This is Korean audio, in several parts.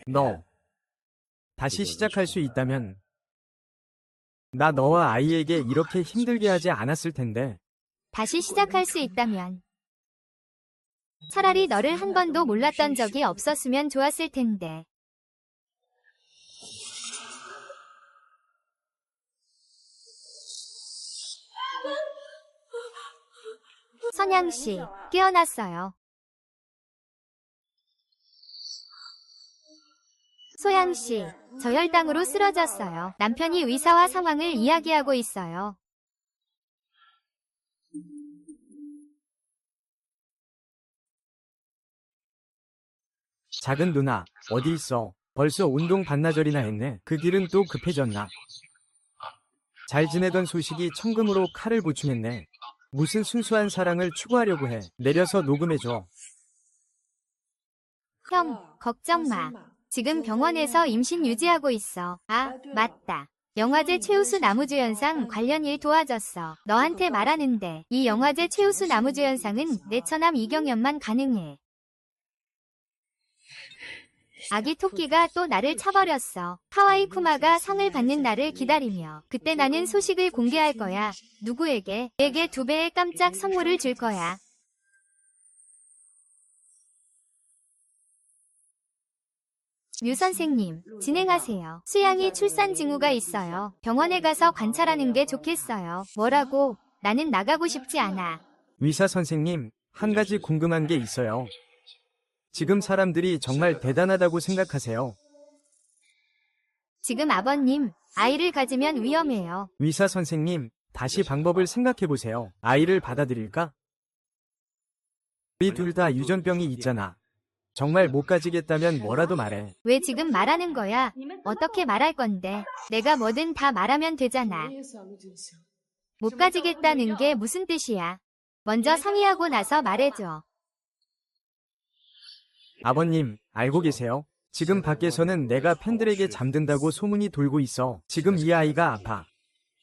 너 다시 시작할 수 있다면 나 너와 아이에게 이렇게 힘들게 하지 않았을 텐데. 다시 시작할 수 있다면 차라리 너를 한 번도 몰랐던 적이 없었으면 좋았을 텐데. 선양씨, 깨어났어요. 소양씨, 저혈당으로 쓰러졌어요. 남편이 의사와 상황을 이야기하고 있어요. 작은 누나, 어디 있어? 벌써 운동 반나절이나 했네. 그 길은 또 급해졌나? 잘 지내던 소식이 천금으로 칼을 보충했네. 무슨 순수한 사랑을 추구하려고 해. 내려서 녹음해줘. 형, 걱정 마. 지금 병원에서 임신 유지하고 있어. 아, 맞다. 영화제 최우수 나무주연상 관련 일 도와줬어. 너한테 말하는데 이 영화제 최우수 나무주연상은 내 처남 이경연만 가능해. 아기 토끼가 또 나를 차버렸어. 하와이 쿠마가 상을 받는 날을 기다리며 그때 나는 소식을 공개할 거야. 누구에게? 내게 2배의 깜짝 선물을 줄 거야. 류 선생님, 진행하세요. 수양이 출산 징후가 있어요. 병원에 가서 관찰하는 게 좋겠어요. 뭐라고? 나는 나가고 싶지 않아. 의사 선생님, 한 가지 궁금한 게 있어요. 지금 사람들이 정말 대단하다고 생각하세요? 지금 아버님, 아이를 가지면 위험해요. 의사 선생님, 다시 방법을 생각해보세요. 아이를 받아들일까? 우리 둘 다 유전병이 있잖아. 정말 못 가지겠다면 뭐라도 말해. 왜 지금 말하는 거야? 어떻게 말할 건데? 내가 뭐든 다 말하면 되잖아. 못 가지겠다는 게 무슨 뜻이야? 먼저 상의하고 나서 말해줘. 아버님, 알고 계세요? 지금 밖에서는 내가 팬들에게 잠든다고 소문이 돌고 있어. 지금 이 아이가 아파.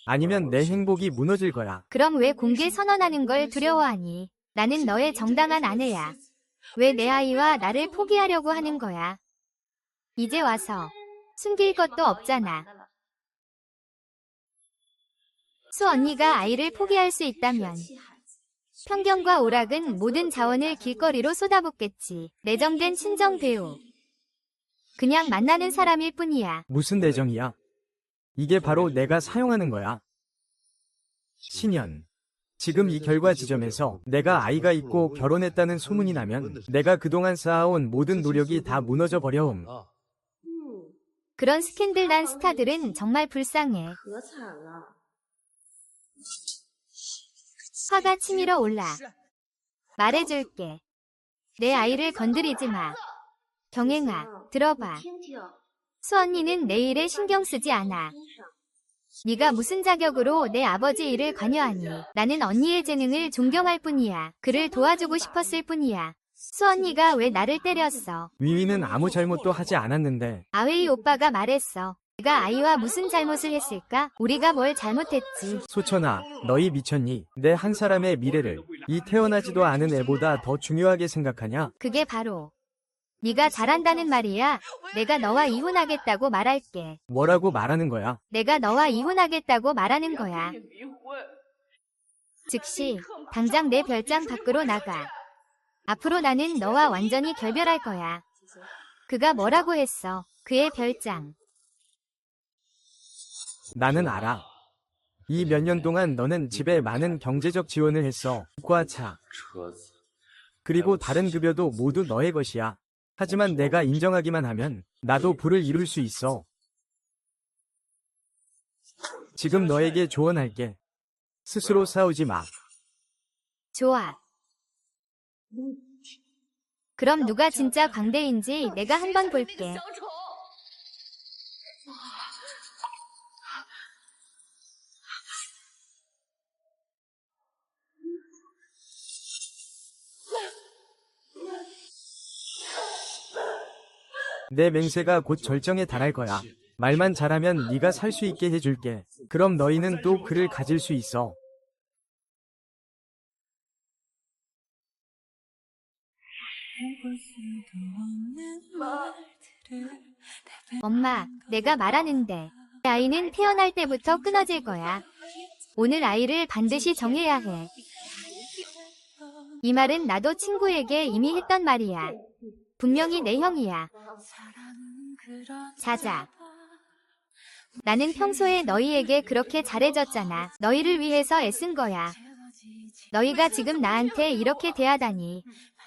아니면 내 행복이 무너질 거야. 그럼 왜 공개 선언하는 걸 두려워하니? 나는 너의 정당한 아내야. 왜 내 아이와 나를 포기하려고 하는 거야? 이제 와서 숨길 것도 없잖아. 수 언니가 아이를 포기할 수 있다면 편견과 오락은 모든 자원을 길거리로 쏟아붓겠지. 내정된 친정 배우. 그냥 만나는 사람일 뿐이야. 무슨 내정이야? 이게 바로 내가 사용하는 거야. 신현. 지금 이 결과 지점에서 내가 아이가 있고 결혼했다는 소문이 나면 내가 그동안 쌓아온 모든 노력이 다 무너져 버려옴. 그런 스캔들 난 스타들은 정말 불쌍해. 화가 치밀어 올라. 말해줄게. 내 아이를 건드리지 마. 경행아, 들어봐. 수 언니는 내 일에 신경 쓰지 않아. 네가 무슨 자격으로 내 아버지 일을 관여하니? 나는 언니의 재능을 존경할 뿐이야. 그를 도와주고 싶었을 뿐이야. 수 언니가 왜 나를 때렸어? 위위는 아무 잘못도 하지 않았는데. 아웨이 오빠가 말했어. 내가 아이와 무슨 잘못을 했을까? 우리가 뭘 잘못했지? 소천아, 너희 미쳤니? 내 한 사람의 미래를 이 태어나지도 않은 애보다 더 중요하게 생각하냐? 그게 바로 네가 잘한다는 말이야. 내가 너와 이혼하겠다고 말할게. 뭐라고 말하는 거야? 내가 너와 이혼하겠다고 말하는 거야. 즉시 당장 내 별장 밖으로 나가. 앞으로 나는 너와 완전히 결별할 거야. 그가 뭐라고 했어? 그의 별장. 나는 알아. 이 몇 년 동안 너는 집에 많은 경제적 지원을 했어. 과 차. 그리고 다른 급여도 모두 너의 것이야. 하지만 내가 인정하기만 하면 나도 부를 이룰 수 있어. 지금 너에게 조언할게. 스스로 싸우지 마. 좋아. 그럼 누가 진짜 광대인지 내가 한번 볼게. 내 맹세가 곧 절정에 달할 거야. 말만 잘하면 네가 살 수 있게 해줄게. 그럼 너희는 또 그를 가질 수 있어. 해볼 수도 없는 말 엄마, 내가 말하는데 아이는 태어날 때부터 끊어질 거야. 오늘 아이를 반드시 정해야 해. 이 말은 나도 친구에게 이미 했던 말이야. 분명히 내 형이야. 자자. 나는 평소에 너희에게 그렇게 잘해줬잖아. 너희를 위해서 애쓴 거야. 너희가 지금 나한테 이렇게 대하다니.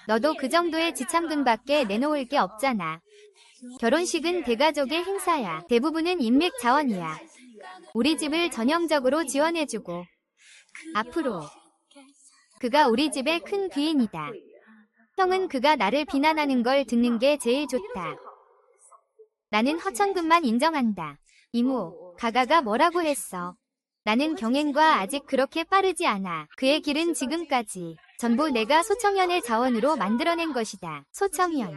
너도 그 정도의 지참금밖에 내놓을 게 없잖아. 결혼식은 대가족의 행사야. 대부분은 인맥 자원이야. 우리 집을 전형적으로 지원해주고. 앞으로. 그가 우리 집의 큰 귀인이다. 형은 그가 나를 비난하는 걸 듣는 게 제일 좋다. 나는 허천금만 인정한다. 이모, 가가가 뭐라고 했어? 나는 경행과 아직 그렇게 빠르지 않아. 그의 길은 지금까지 전부 내가 소청현의 자원으로 만들어낸 것이다. 소청현.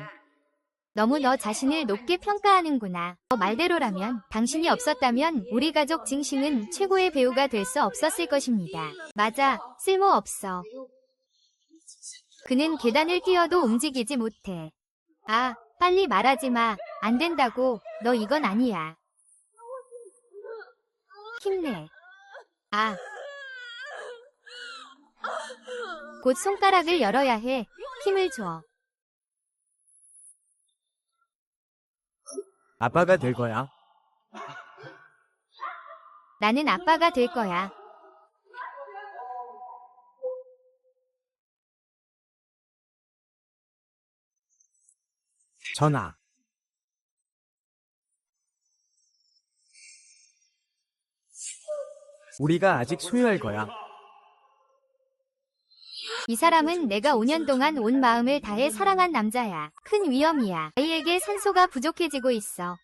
너무 너 자신을 높게 평가하는구나. 너 말대로라면 당신이 없었다면 우리 가족 징싱은 최고의 배우가 될 수 없었을 것입니다. 맞아, 쓸모없어. 그는 계단을 뛰어도 움직이지 못해. 아, 빨리 말하지 마. 안 된다고. 너 이건 아니야. 힘내. 아. 곧 손가락을 열어야 해. 힘을 줘. 아빠가 될 거야. 나는 아빠가 될 거야. 전화. 우리가 아직 소유할 거야. 이 사람은 내가 5년 동안 온 마음을 다해 사랑한 남자야. 큰 위험이야. 아이에게 산소가 부족해지고 있어.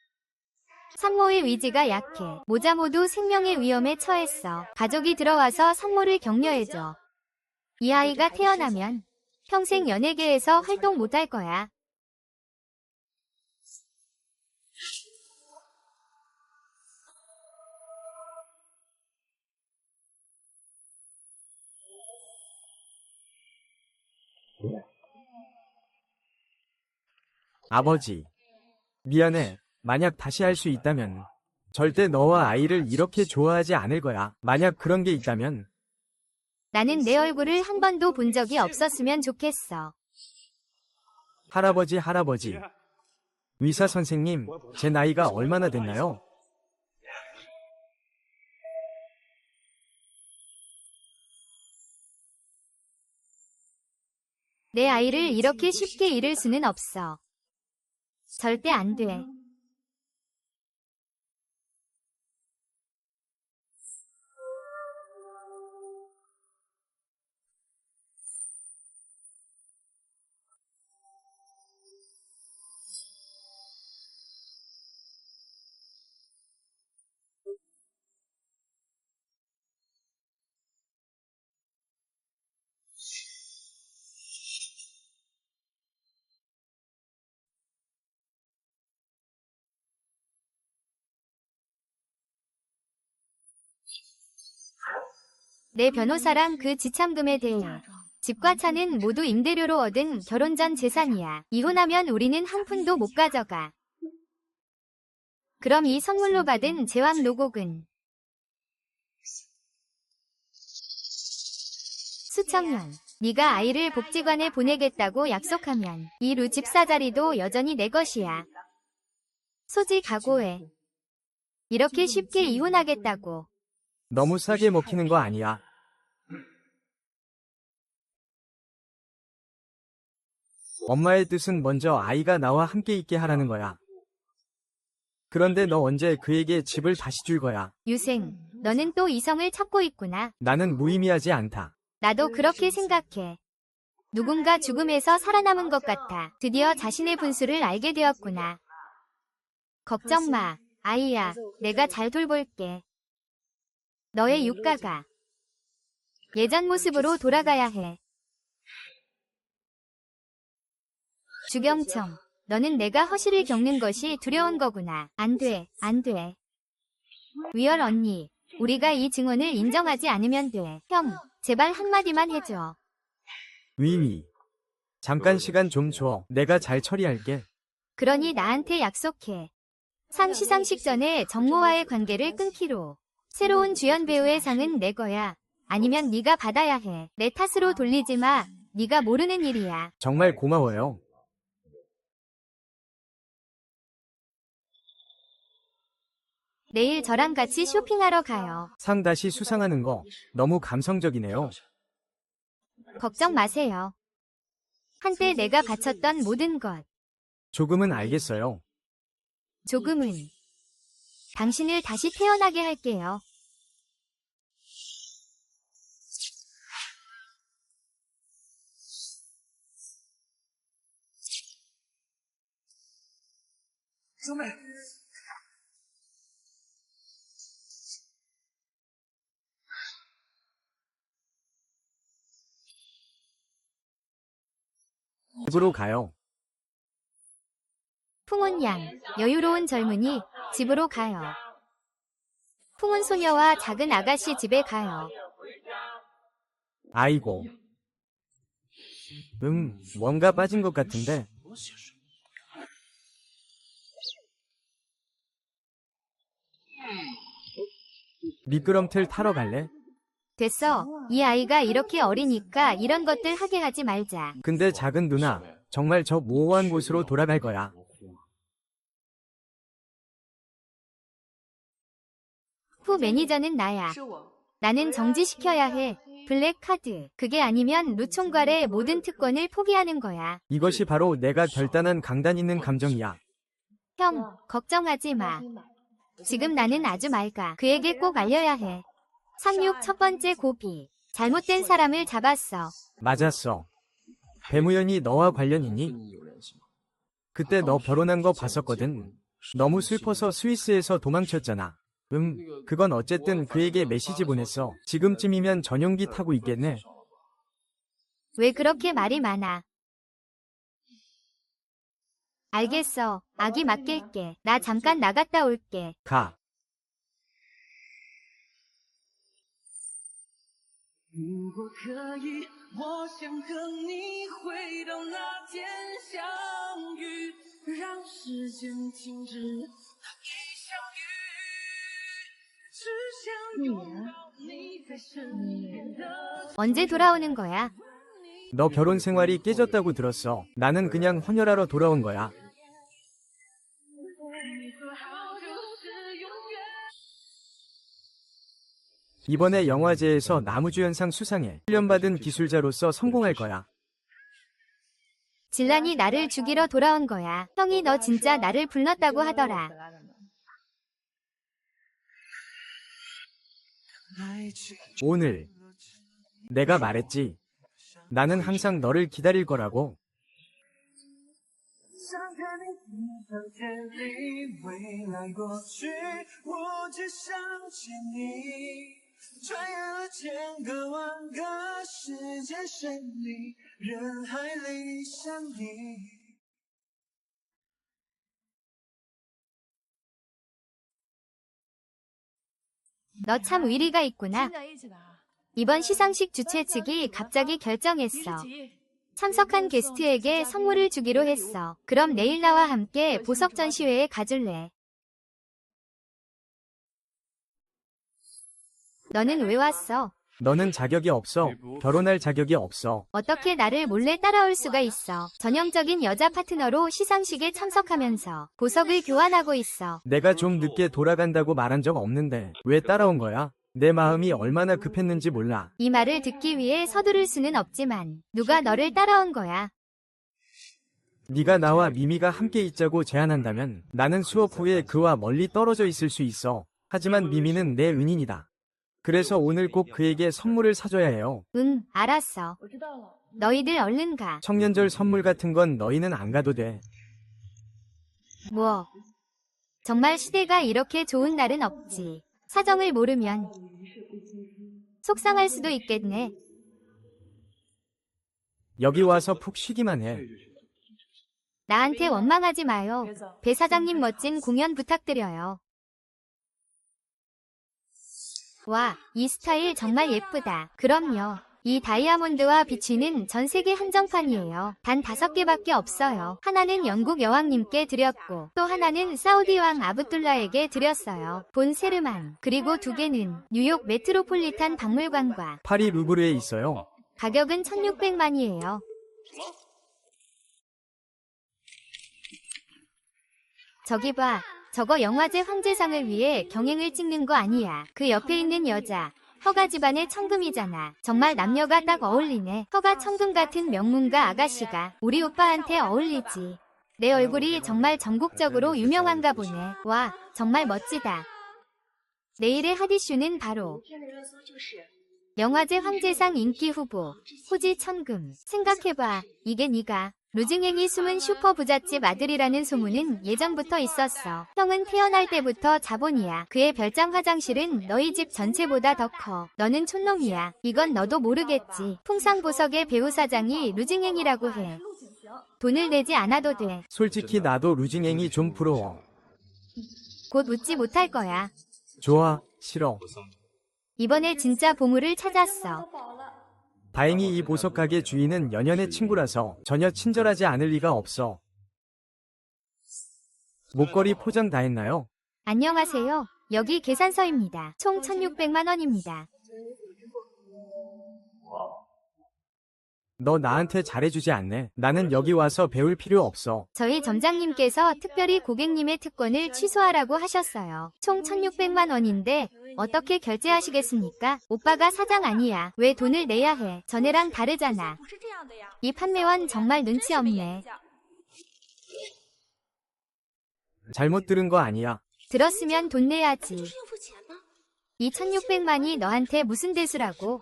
산모의 위지가 약해. 모자 모두 생명의 위험에 처했어. 가족이 들어와서 산모를 격려해줘. 이 아이가 태어나면 평생 연예계에서 활동 못할 거야. 아버지. 미안해. 만약 다시 할 수 있다면 절대 너와 아이를 이렇게 좋아하지 않을 거야. 만약 그런 게 있다면 나는 내 얼굴을 한 번도 본 적이 없었으면 좋겠어. 할아버지. 의사 선생님, 제 나이가 얼마나 됐나요? 내 아이를 이렇게 쉽게 잃을 수는 없어. 절대 안 돼. 내 변호사랑 그 지참금에 대해 집과 차는 모두 임대료로 얻은 결혼 전 재산이야. 이혼하면 우리는 한 푼도 못 가져가. 그럼 이 선물로 받은 제왕 노곡은 수청년, 네가 아이를 복지관에 보내겠다고 약속하면 이 루 집사 자리도 여전히 내 것이야. 소지 각오해. 이렇게 쉽게 이혼하겠다고. 너무 싸게 먹히는 거 아니야. 엄마의 뜻은 먼저 아이가 나와 함께 있게 하라는 거야. 그런데 너 언제 그에게 집을 다시 줄 거야? 유생, 너는 또 이성을 찾고 있구나. 나는 무의미하지 않다. 나도 그렇게 생각해. 누군가 죽음에서 살아남은 것 같아. 드디어 자신의 분수를 알게 되었구나. 걱정 마, 아이야. 내가 잘 돌볼게. 너의 육가가 예전 모습으로 돌아가야 해. 주경청, 너는 내가 허시를 겪는 것이 두려운 거구나. 안 돼, 안 돼. 위얼 언니, 우리가 이 증언을 인정하지 않으면 돼. 형, 제발 한마디만 해줘. 위위. 잠깐 시간 좀 줘. 내가 잘 처리할게. 그러니 나한테 약속해. 상 시상식 전에 정모와의 관계를 끊기로. 새로운 주연 배우의 상은 내 거야. 아니면 네가 받아야 해. 내 탓으로 돌리지 마. 네가 모르는 일이야. 정말 고마워요. 내일 저랑 같이 쇼핑하러 가요. 상 다시 수상하는 거 너무 감성적이네요. 걱정 마세요. 한때 내가 바쳤던 모든 것, 조금은 알겠어요. 조금은 당신을 다시 태어나게 할게요. 집으로 가요. 풍운 양, 여유로운 젊은이, 집으로 가요. 풍운 소녀와 작은 아가씨 집에 가요. 아이고. 뭔가 빠진 것 같은데. 미끄럼틀 타러 갈래? 됐어. 이 아이가 이렇게 어리니까 이런 것들 하게 하지 말자. 근데 작은 누나, 정말 저 모호한 곳으로 돌아갈 거야. 후 매니저는 나야. 나는 정지시켜야 해. 블랙 카드. 그게 아니면 루 총괄의 모든 특권을 포기하는 거야. 이것이 바로 내가 결단한 강단 있는 감정이야. 형, 걱정하지 마. 지금 나는 아주 맑아. 그에게 꼭 알려야 해. 상륙 첫 번째 고비. 잘못된 사람을 잡았어. 맞았어. 배무연이 너와 관련 있니? 그때 너 결혼한 거 봤었거든. 너무 슬퍼서 스위스에서 도망쳤잖아. 그건 어쨌든 그에게 메시지 보냈어. 지금쯤이면 전용기 타고 있겠네. 왜 그렇게 말이 많아? 알겠어. 아기 맡길게. 나 잠깐 나갔다 올게. 가. 如果可以，我想和你回到那天相遇，让时间停止那一相遇，只想拥抱你在身边的。 언제 돌아오는 거야? 너 결혼 생활이 깨졌다고 들었어. 나는 그냥 헌혈하러 돌아온 거야. 이번에 영화제에서 나무주연상 수상해. 훈련받은 기술자로서 성공할 거야. 진란이 나를 죽이러 돌아온 거야. 형이 너 진짜 나를 불렀다고 하더라. 오늘 내가 말했지. 나는 항상 너를 기다릴 거라고. 想和你分享天地未来过去，我只想见你。穿越了千个万个时间线里，人海里相依。 너 참 의리가 있구나. 이번 시상식 주최 측이 갑자기 결정했어. 참석한 게스트에게 선물을 주기로 했어. 그럼 내일 나와 함께 보석 전시회에 가줄래? 너는 왜 왔어? 너는 자격이 없어. 결혼할 자격이 없어. 어떻게 나를 몰래 따라올 수가 있어? 전형적인 여자 파트너로 시상식에 참석하면서 보석을 교환하고 있어. 내가 좀 늦게 돌아간다고 말한 적 없는데 왜 따라온 거야? 내 마음이 얼마나 급했는지 몰라. 이 말을 듣기 위해 서두를 수는 없지만 누가 너를 따라온 거야? 네가 나와 미미가 함께 있자고 제안한다면 나는 수업 후에 그와 멀리 떨어져 있을 수 있어. 하지만 미미는 내 은인이다. 그래서 오늘 꼭 그에게 선물을 사줘야 해요. 응, 알았어. 너희들 얼른 가. 청년절 선물 같은 건 너희는 안 가도 돼. 뭐? 정말 시대가 이렇게 좋은 날은 없지. 사정을 모르면 속상할 수도 있겠네. 여기 와서 푹 쉬기만 해. 나한테 원망하지 마요. 배 사장님 멋진 공연 부탁드려요. 와, 이 스타일 정말 예쁘다. 그럼요. 이 다이아몬드와 비취는 전 세계 한정판이에요. 단 5개밖에 없어요. 하나는 영국 여왕님께 드렸고 또 하나는 사우디 왕 아브둘라에게 드렸어요. 본 세르만. 그리고 2개는 뉴욕 메트로폴리탄 박물관과 파리 루브르에 있어요. 가격은 1600만이에요. 저기 봐. 저거 영화제 황제상을 위해 경행을 찍는 거 아니야. 그 옆에 있는 여자. 허가 집안의 청금이잖아. 정말 남녀가 딱 어울리네. 허가 청금 같은 명문가 아가씨가 우리 오빠한테 어울리지. 내 얼굴이 정말 전국적으로 유명한가 보네. 와, 정말 멋지다. 내일의 핫 이슈는 바로 영화제 황제상 인기 후보 호지 천금. 생각해봐. 이게 네가 루징행이 숨은 슈퍼 부잣집 아들이라는 소문은 예전부터 있었어. 형은 태어날 때부터 자본이야. 그의 별장 화장실은 너희 집 전체보다 더 커. 너는 촌놈이야. 이건 너도 모르겠지. 풍상보석의 배우 사장이 루징행이라고 해. 돈을 내지 않아도 돼. 솔직히 나도 루징행이 좀 부러워. 곧 웃지 못할 거야. 좋아, 싫어. 이번에 진짜 보물을 찾았어. 다행히 이 보석 가게 주인은 연연의 친구라서 전혀 친절하지 않을 리가 없어. 목걸이 포장 다 했나요? 안녕하세요. 여기 계산서입니다. 총 1600만 원입니다. 너 나한테 잘해주지 않네. 나는 여기 와서 배울 필요 없어. 저희 점장님께서 특별히 고객님의 특권을 취소하라고 하셨어요. 총 1600만 원인데 어떻게 결제하시겠습니까? 오빠가 사장 아니야. 왜 돈을 내야 해? 전에랑 다르잖아. 이 판매원 정말 눈치 없네. 잘못 들은 거 아니야. 들었으면 돈 내야지. 이 1600만이 너한테 무슨 대수라고?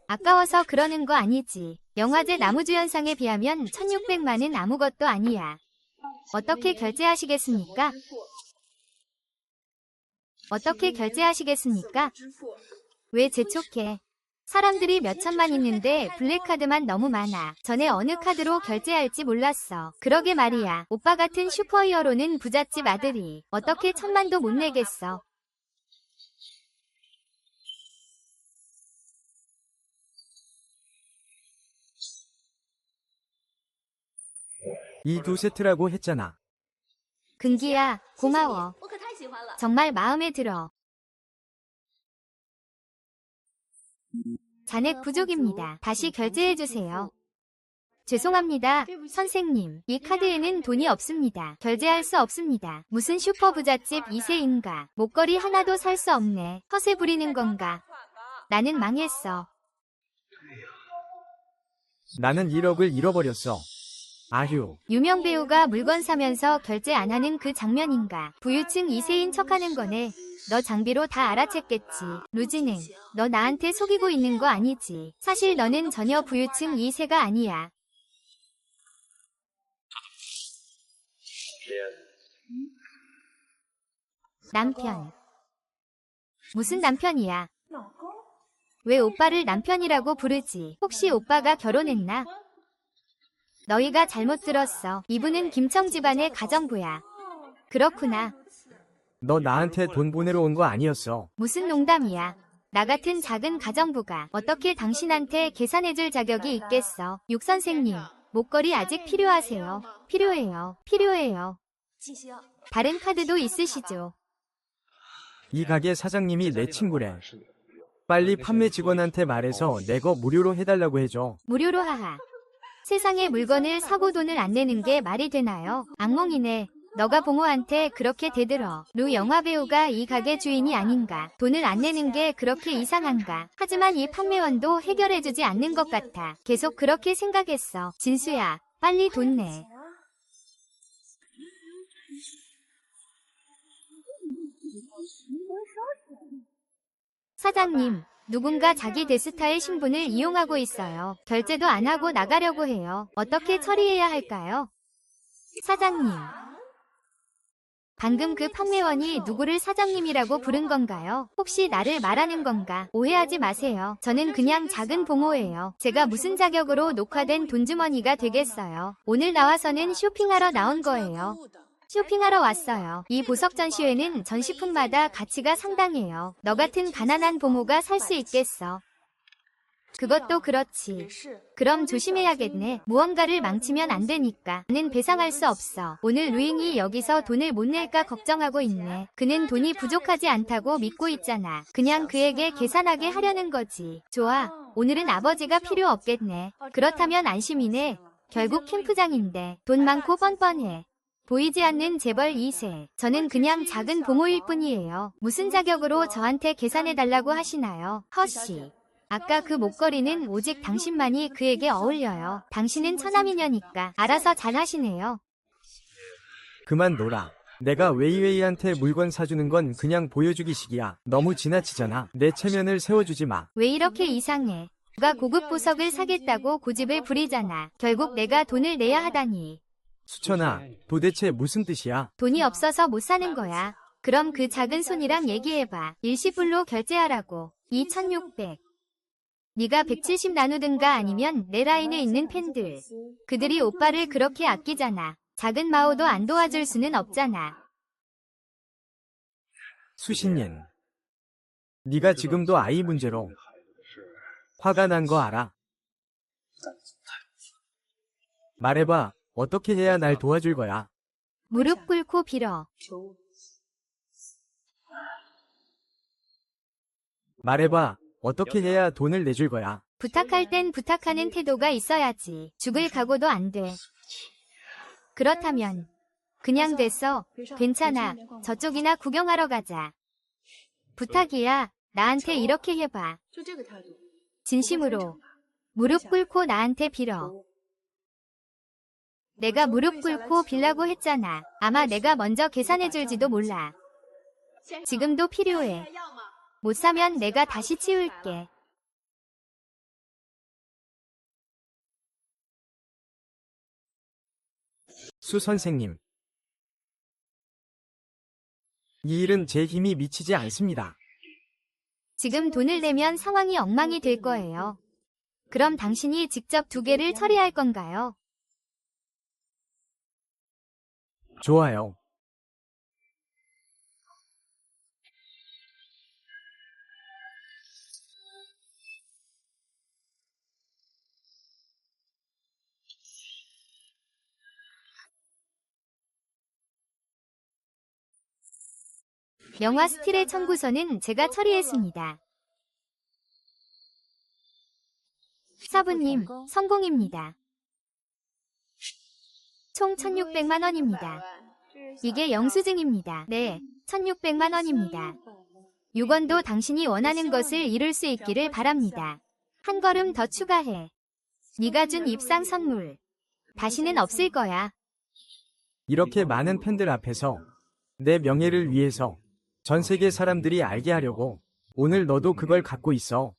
아까워서 그러는 거 아니지. 영화제 나무주연상에 비하면 1600만은 아무것도 아니야. 어떻게 결제하시겠습니까? 어떻게 결제하시겠습니까? 왜 재촉해? 사람들이 몇천만 있는데 블랙카드만 너무 많아. 전에 어느 카드로 결제할지 몰랐어. 그러게 말이야. 오빠 같은 슈퍼히어로는 부잣집 아들이 어떻게 1000만도 못 내겠어. 이 2세트라고 했잖아. 근기야, 고마워. 정말 마음에 들어. 잔액 부족입니다. 다시 결제해주세요. 죄송합니다, 선생님. 이 카드에는 돈이 없습니다. 결제할 수 없습니다. 무슨 슈퍼 부잣집 2세인가. 목걸이 하나도 살 수 없네. 허세 부리는 건가. 나는 망했어. 나는 1억을 잃어버렸어. 아휴. 유명 배우가 물건 사면서 결제 안 하는 그 장면인가. 부유층 2세인 척하는 거네. 너 장비로 다 알아챘겠지. 루진행, 너 나한테 속이고 있는 거 아니지. 사실 너는 전혀 부유층 2세가 아니야. 남편. 무슨 남편이야? 왜 오빠를 남편이라고 부르지? 혹시 오빠가 결혼했나? 너희가 잘못 들었어. 이분은 김청 집안의 가정부야. 그렇구나. 너 나한테 돈 보내러 온 거 아니었어. 무슨 농담이야. 나 같은 작은 가정부가 어떻게 당신한테 계산해줄 자격이 있겠어. 육 선생님, 목걸이 아직 필요하세요? 필요해요. 필요해요. 다른 카드도 있으시죠? 이 가게 사장님이 내 친구래. 빨리 판매 직원한테 말해서 내 거 무료로 해달라고 해줘. 무료로 하하. 세상에 물건을 사고 돈을 안 내는 게 말이 되나요? 악몽이네. 너가 봉호한테 그렇게 대들어. 루 영화배우가 이 가게 주인이 아닌가. 돈을 안 내는 게 그렇게 이상한가. 하지만 이 판매원도 해결해주지 않는 것 같아. 계속 그렇게 생각했어. 진수야, 빨리 돈 내. 사장님, 누군가 자기 데스타의 신분을 이용하고 있어요. 결제도 안 하고 나가려고 해요. 어떻게 처리해야 할까요? 사장님. 방금 그 판매원이 누구를 사장님이라고 부른 건가요? 혹시 나를 말하는 건가? 오해하지 마세요. 저는 그냥 작은 봉호예요. 제가 무슨 자격으로 녹화된 돈주머니가 되겠어요. 오늘 나와서는 쇼핑하러 나온 거예요. 쇼핑하러 왔어요. 이 보석 전시회는 전시품마다 가치가 상당해요. 너 같은 가난한 부모가 살 수 있겠어. 그것도 그렇지. 그럼 조심해야겠네. 무언가를 망치면 안 되니까. 나는 배상할 수 없어. 오늘 루잉이 여기서 돈을 못 낼까 걱정하고 있네. 그는 돈이 부족하지 않다고 믿고 있잖아. 그냥 그에게 계산하게 하려는 거지. 좋아. 오늘은 아버지가 필요 없겠네. 그렇다면 안심이네. 결국 캠프장인데 돈 많고 뻔뻔해. 보이지 않는 재벌 2세. 저는 그냥 작은 부모일 뿐이에요. 무슨 자격으로 저한테 계산해달라고 하시나요? 허씨. 아까 그 목걸이는 오직 당신만이 그에게 어울려요. 당신은 처남이녀니까 알아서 잘 하시네요. 그만 놀아. 내가 웨이웨이한테 물건 사주는 건 그냥 보여주기식이야. 너무 지나치잖아. 내 체면을 세워주지 마. 왜 이렇게 이상해? 누가 고급 보석을 사겠다고 고집을 부리잖아. 결국 내가 돈을 내야 하다니. 수천아, 도대체 무슨 뜻이야? 돈이 없어서 못 사는 거야. 그럼 그 작은 손이랑 얘기해봐. 일시불로 결제하라고. 2600. 네가 170 나누든가 아니면 내 라인에 있는 팬들. 그들이 오빠를 그렇게 아끼잖아. 작은 마오도 안 도와줄 수는 없잖아. 수신옌. 네가 지금도 아이 문제로 화가 난 거 알아? 말해봐. 어떻게 해야 날 도와줄 거야? 무릎 꿇고 빌어. 말해봐. 어떻게 해야 돈을 내줄 거야? 부탁할 땐 부탁하는 태도가 있어야지. 죽을 각오도 안 돼. 그렇다면 그냥 됐어. 괜찮아. 저쪽이나 구경하러 가자. 부탁이야. 나한테 이렇게 해봐. 진심으로. 무릎 꿇고 나한테 빌어. 내가 무릎 꿇고 빌라고 했잖아. 아마 내가 먼저 계산해줄지도 몰라. 지금도 필요해. 못 사면 내가 다시 치울게. 수 선생님. 이 일은 제 힘이 미치지 않습니다. 지금 돈을 내면 상황이 엉망이 될 거예요. 그럼 당신이 직접 2개를 처리할 건가요? 좋아요. 영화 스틸의 청구서는 제가 처리했습니다. 사부님, 성공입니다. 총 1600만 원입니다. 이게 영수증입니다. 네, 1600만 원입니다. 6원도 당신이 원하는 것을 이룰 수 있기를 바랍니다. 한 걸음 더 추가해. 네가 준 입상 선물. 다시는 없을 거야. 이렇게 많은 팬들 앞에서 내 명예를 위해서 전 세계 사람들이 알게 하려고 오늘 너도 그걸 갖고 있어.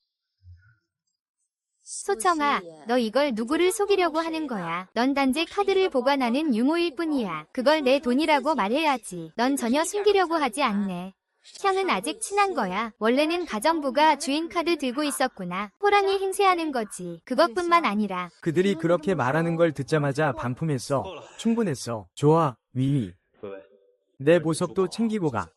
소청아, 너 이걸 누구를 속이려고 하는 거야. 넌 단지 카드를 보관하는 유모일 뿐이야. 그걸 내 돈이라고 말해야지. 넌 전혀 숨기려고 하지 않네. 형은 아직 친한 거야. 원래는 가정부가 주인 카드 들고 있었구나. 호랑이 행세하는 거지. 그것뿐만 아니라 그들이 그렇게 말하는 걸 듣자마자 반품했어. 충분했어. 좋아, 위위. 내 보석도 챙기고 가.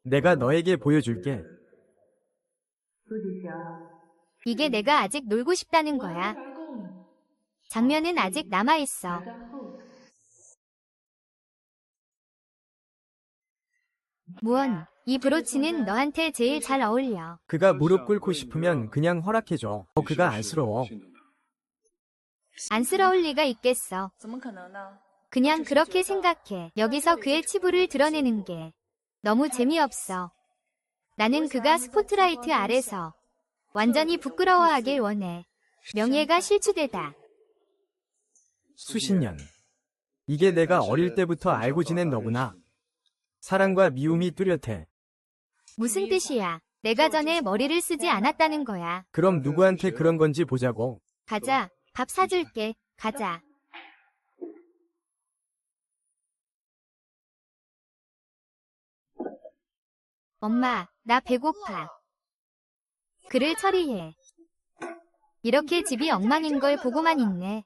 내가 너에게 보여줄게. 이게 내가 아직 놀고 싶다는 거야. 장면은 아직 남아있어. 무언, 이 브로치는 너한테 제일 잘 어울려. 그가 무릎 꿇고 싶으면 그냥 허락해줘. 그가 안쓰러워. 안쓰러울 리가 있겠어. 그냥 그렇게 생각해. 여기서 그의 치부를 드러내는 게 너무 재미없어. 나는 그가 스포트라이트 아래서 완전히 부끄러워하길 원해. 명예가 실추되다. 수십 년. 이게 내가 어릴 때부터 알고 지낸 너구나. 사랑과 미움이 뚜렷해. 무슨 뜻이야? 내가 전에 머리를 쓰지 않았다는 거야. 그럼 누구한테 그런 건지 보자고. 가자. 밥 사줄게. 가자. 엄마, 나 배고파. 글을 처리해. 이렇게 집이 엉망인 걸 보고만 있네.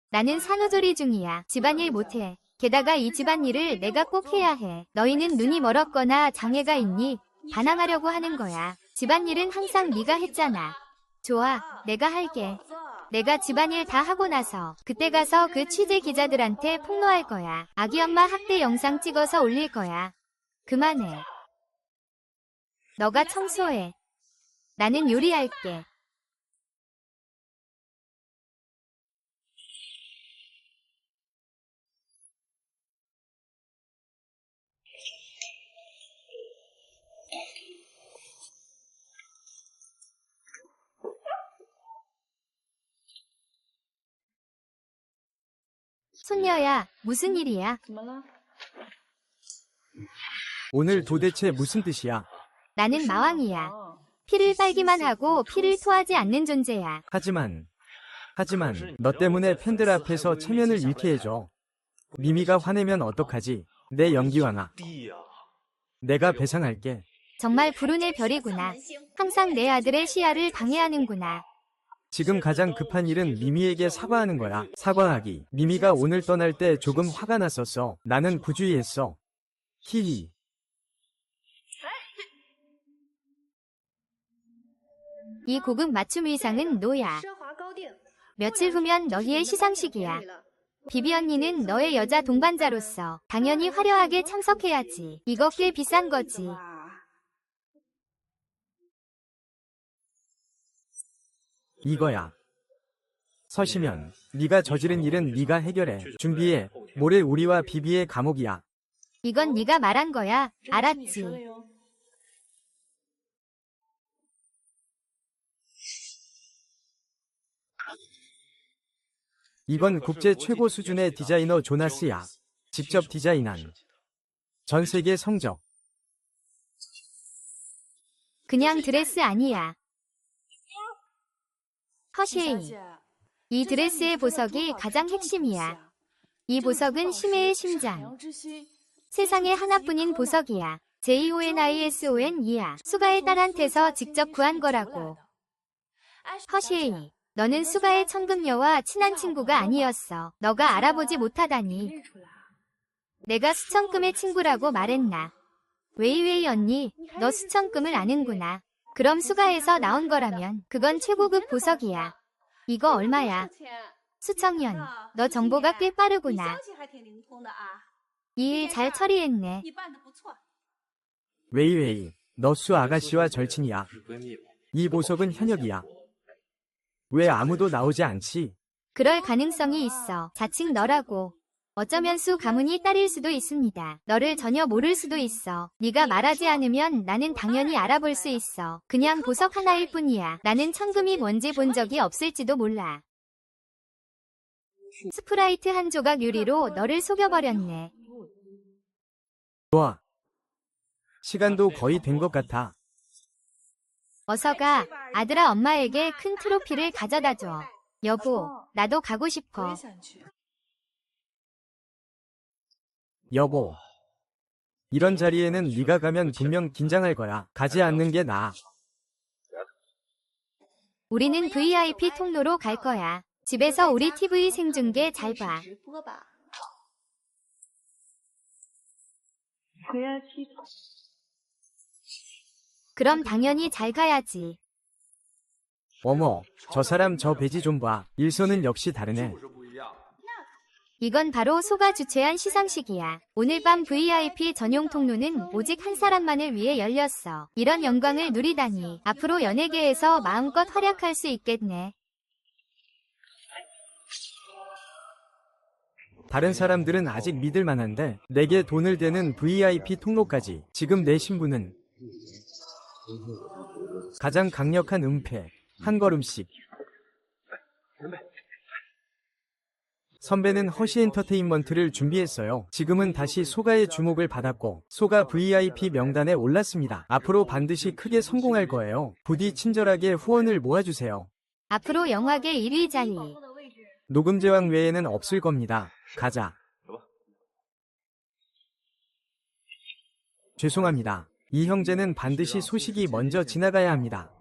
나는 산후조리 중이야. 집안일 못해. 게다가 이 집안일을 내가 꼭 해야 해. 너희는 눈이 멀었거나 장애가 있니? 반항하려고 하는 거야. 집안일은 항상 네가 했잖아. 좋아, 내가 할게. 내가 집안일 다 하고 나서 그때 가서 그 취재 기자들한테 폭로할 거야. 아기 엄마 학대 영상 찍어서 올릴 거야. 그만해. 너가 청소해. 나는 요리할게. 손녀야, 무슨 일이야? 오늘 도대체 무슨 뜻이야? 나는 마왕이야. 피를 빨기만 하고 피를 토하지 않는 존재야. 하지만 너 때문에 팬들 앞에서 체면을 잃게 해줘. 미미가 화내면 어떡하지? 내 연기왕아. 내가 배상할게. 정말 불운의 별이구나. 항상 내 아들의 시야를 방해하는구나. 지금 가장 급한 일은 미미에게 사과하는 거야. 사과하기. 미미가 오늘 떠날 때 조금 화가 났었어. 나는 부주의했어. 히히. 이 고급 맞춤 의상은 노야. 며칠 후면 너희의 시상식이야. 비비 언니는 너의 여자 동반자로서 당연히 화려하게 참석해야지. 이거 꽤 비싼 거지. 이거야. 서시면 네가 저지른 일은 네가 해결해. 준비해. 모레 우리와 비비의 감옥이야. 이건 네가 말한 거야. 알았지? 이건 국제 최고 수준의 디자이너 조나스야. 직접 디자인한 전 세계 성적. 그냥 드레스 아니야. 허쉐이. 이 드레스의 보석이 가장 핵심이야. 이 보석은 심해의 심장. 세상에 하나뿐인 보석이야. JONISON이야. 수가의 딸한테서 직접 구한 거라고. 허쉐이. 너는 수가의 천금녀와 친한 친구가 아니었어. 너가 알아보지 못하다니. 내가 수천금의 친구라고 말했나? 웨이웨이 언니, 너 수천금을 아는구나. 그럼 수가에서 나온 거라면 그건 최고급 보석이야. 이거 얼마야? 수청년, 너 정보가 꽤 빠르구나. 이 일 잘 처리했네. 웨이웨이. 너 수 아가씨와 절친이야. 이 보석은 현역이야. 왜 아무도 나오지 않지? 그럴 가능성이 있어. 자칭 너라고. 어쩌면 수 가문이 딸일 수도 있습니다. 너를 전혀 모를 수도 있어. 네가 말하지 않으면 나는 당연히 알아볼 수 있어. 그냥 보석 하나일 뿐이야. 나는 천금이 뭔지 본 적이 없을지도 몰라. 스프라이트 한 조각 유리로 너를 속여버렸네. 좋아. 시간도 거의 된 것 같아. 어서 가. 아들아 엄마에게 큰 트로피를 가져다 줘. 여보, 나도 가고 싶어. 여보. 이런 자리에는 네가 가면 분명 긴장할 거야. 가지 않는 게 나아. 우리는 VIP 통로로 갈 거야. 집에서 우리 TV 생중계 잘 봐. 그럼 당연히 잘 가야지. 어머, 저 사람 저 배지 좀 봐. 일선은 역시 다르네. 이건 바로 소가 주최한 시상식이야. 오늘 밤 VIP 전용 통로는 오직 한 사람만을 위해 열렸어. 이런 영광을 누리다니. 앞으로 연예계에서 마음껏 활약할 수 있겠네. 다른 사람들은 아직 믿을 만한데 내게 돈을 대는 VIP 통로까지. 지금 내 신분은 가장 강력한 은폐. 한 걸음씩. 선배는 허시 엔터테인먼트를 준비했어요. 지금은 다시 소가의 주목을 받았고 소가 VIP 명단에 올랐습니다. 앞으로 반드시 크게 성공할 거예요. 부디 친절하게 후원을 모아주세요. 앞으로 영화계 1위 자리. 녹음제왕 외에는 없을 겁니다. 가자. 죄송합니다. 이 형제는 반드시 소식이 먼저 지나가야 합니다.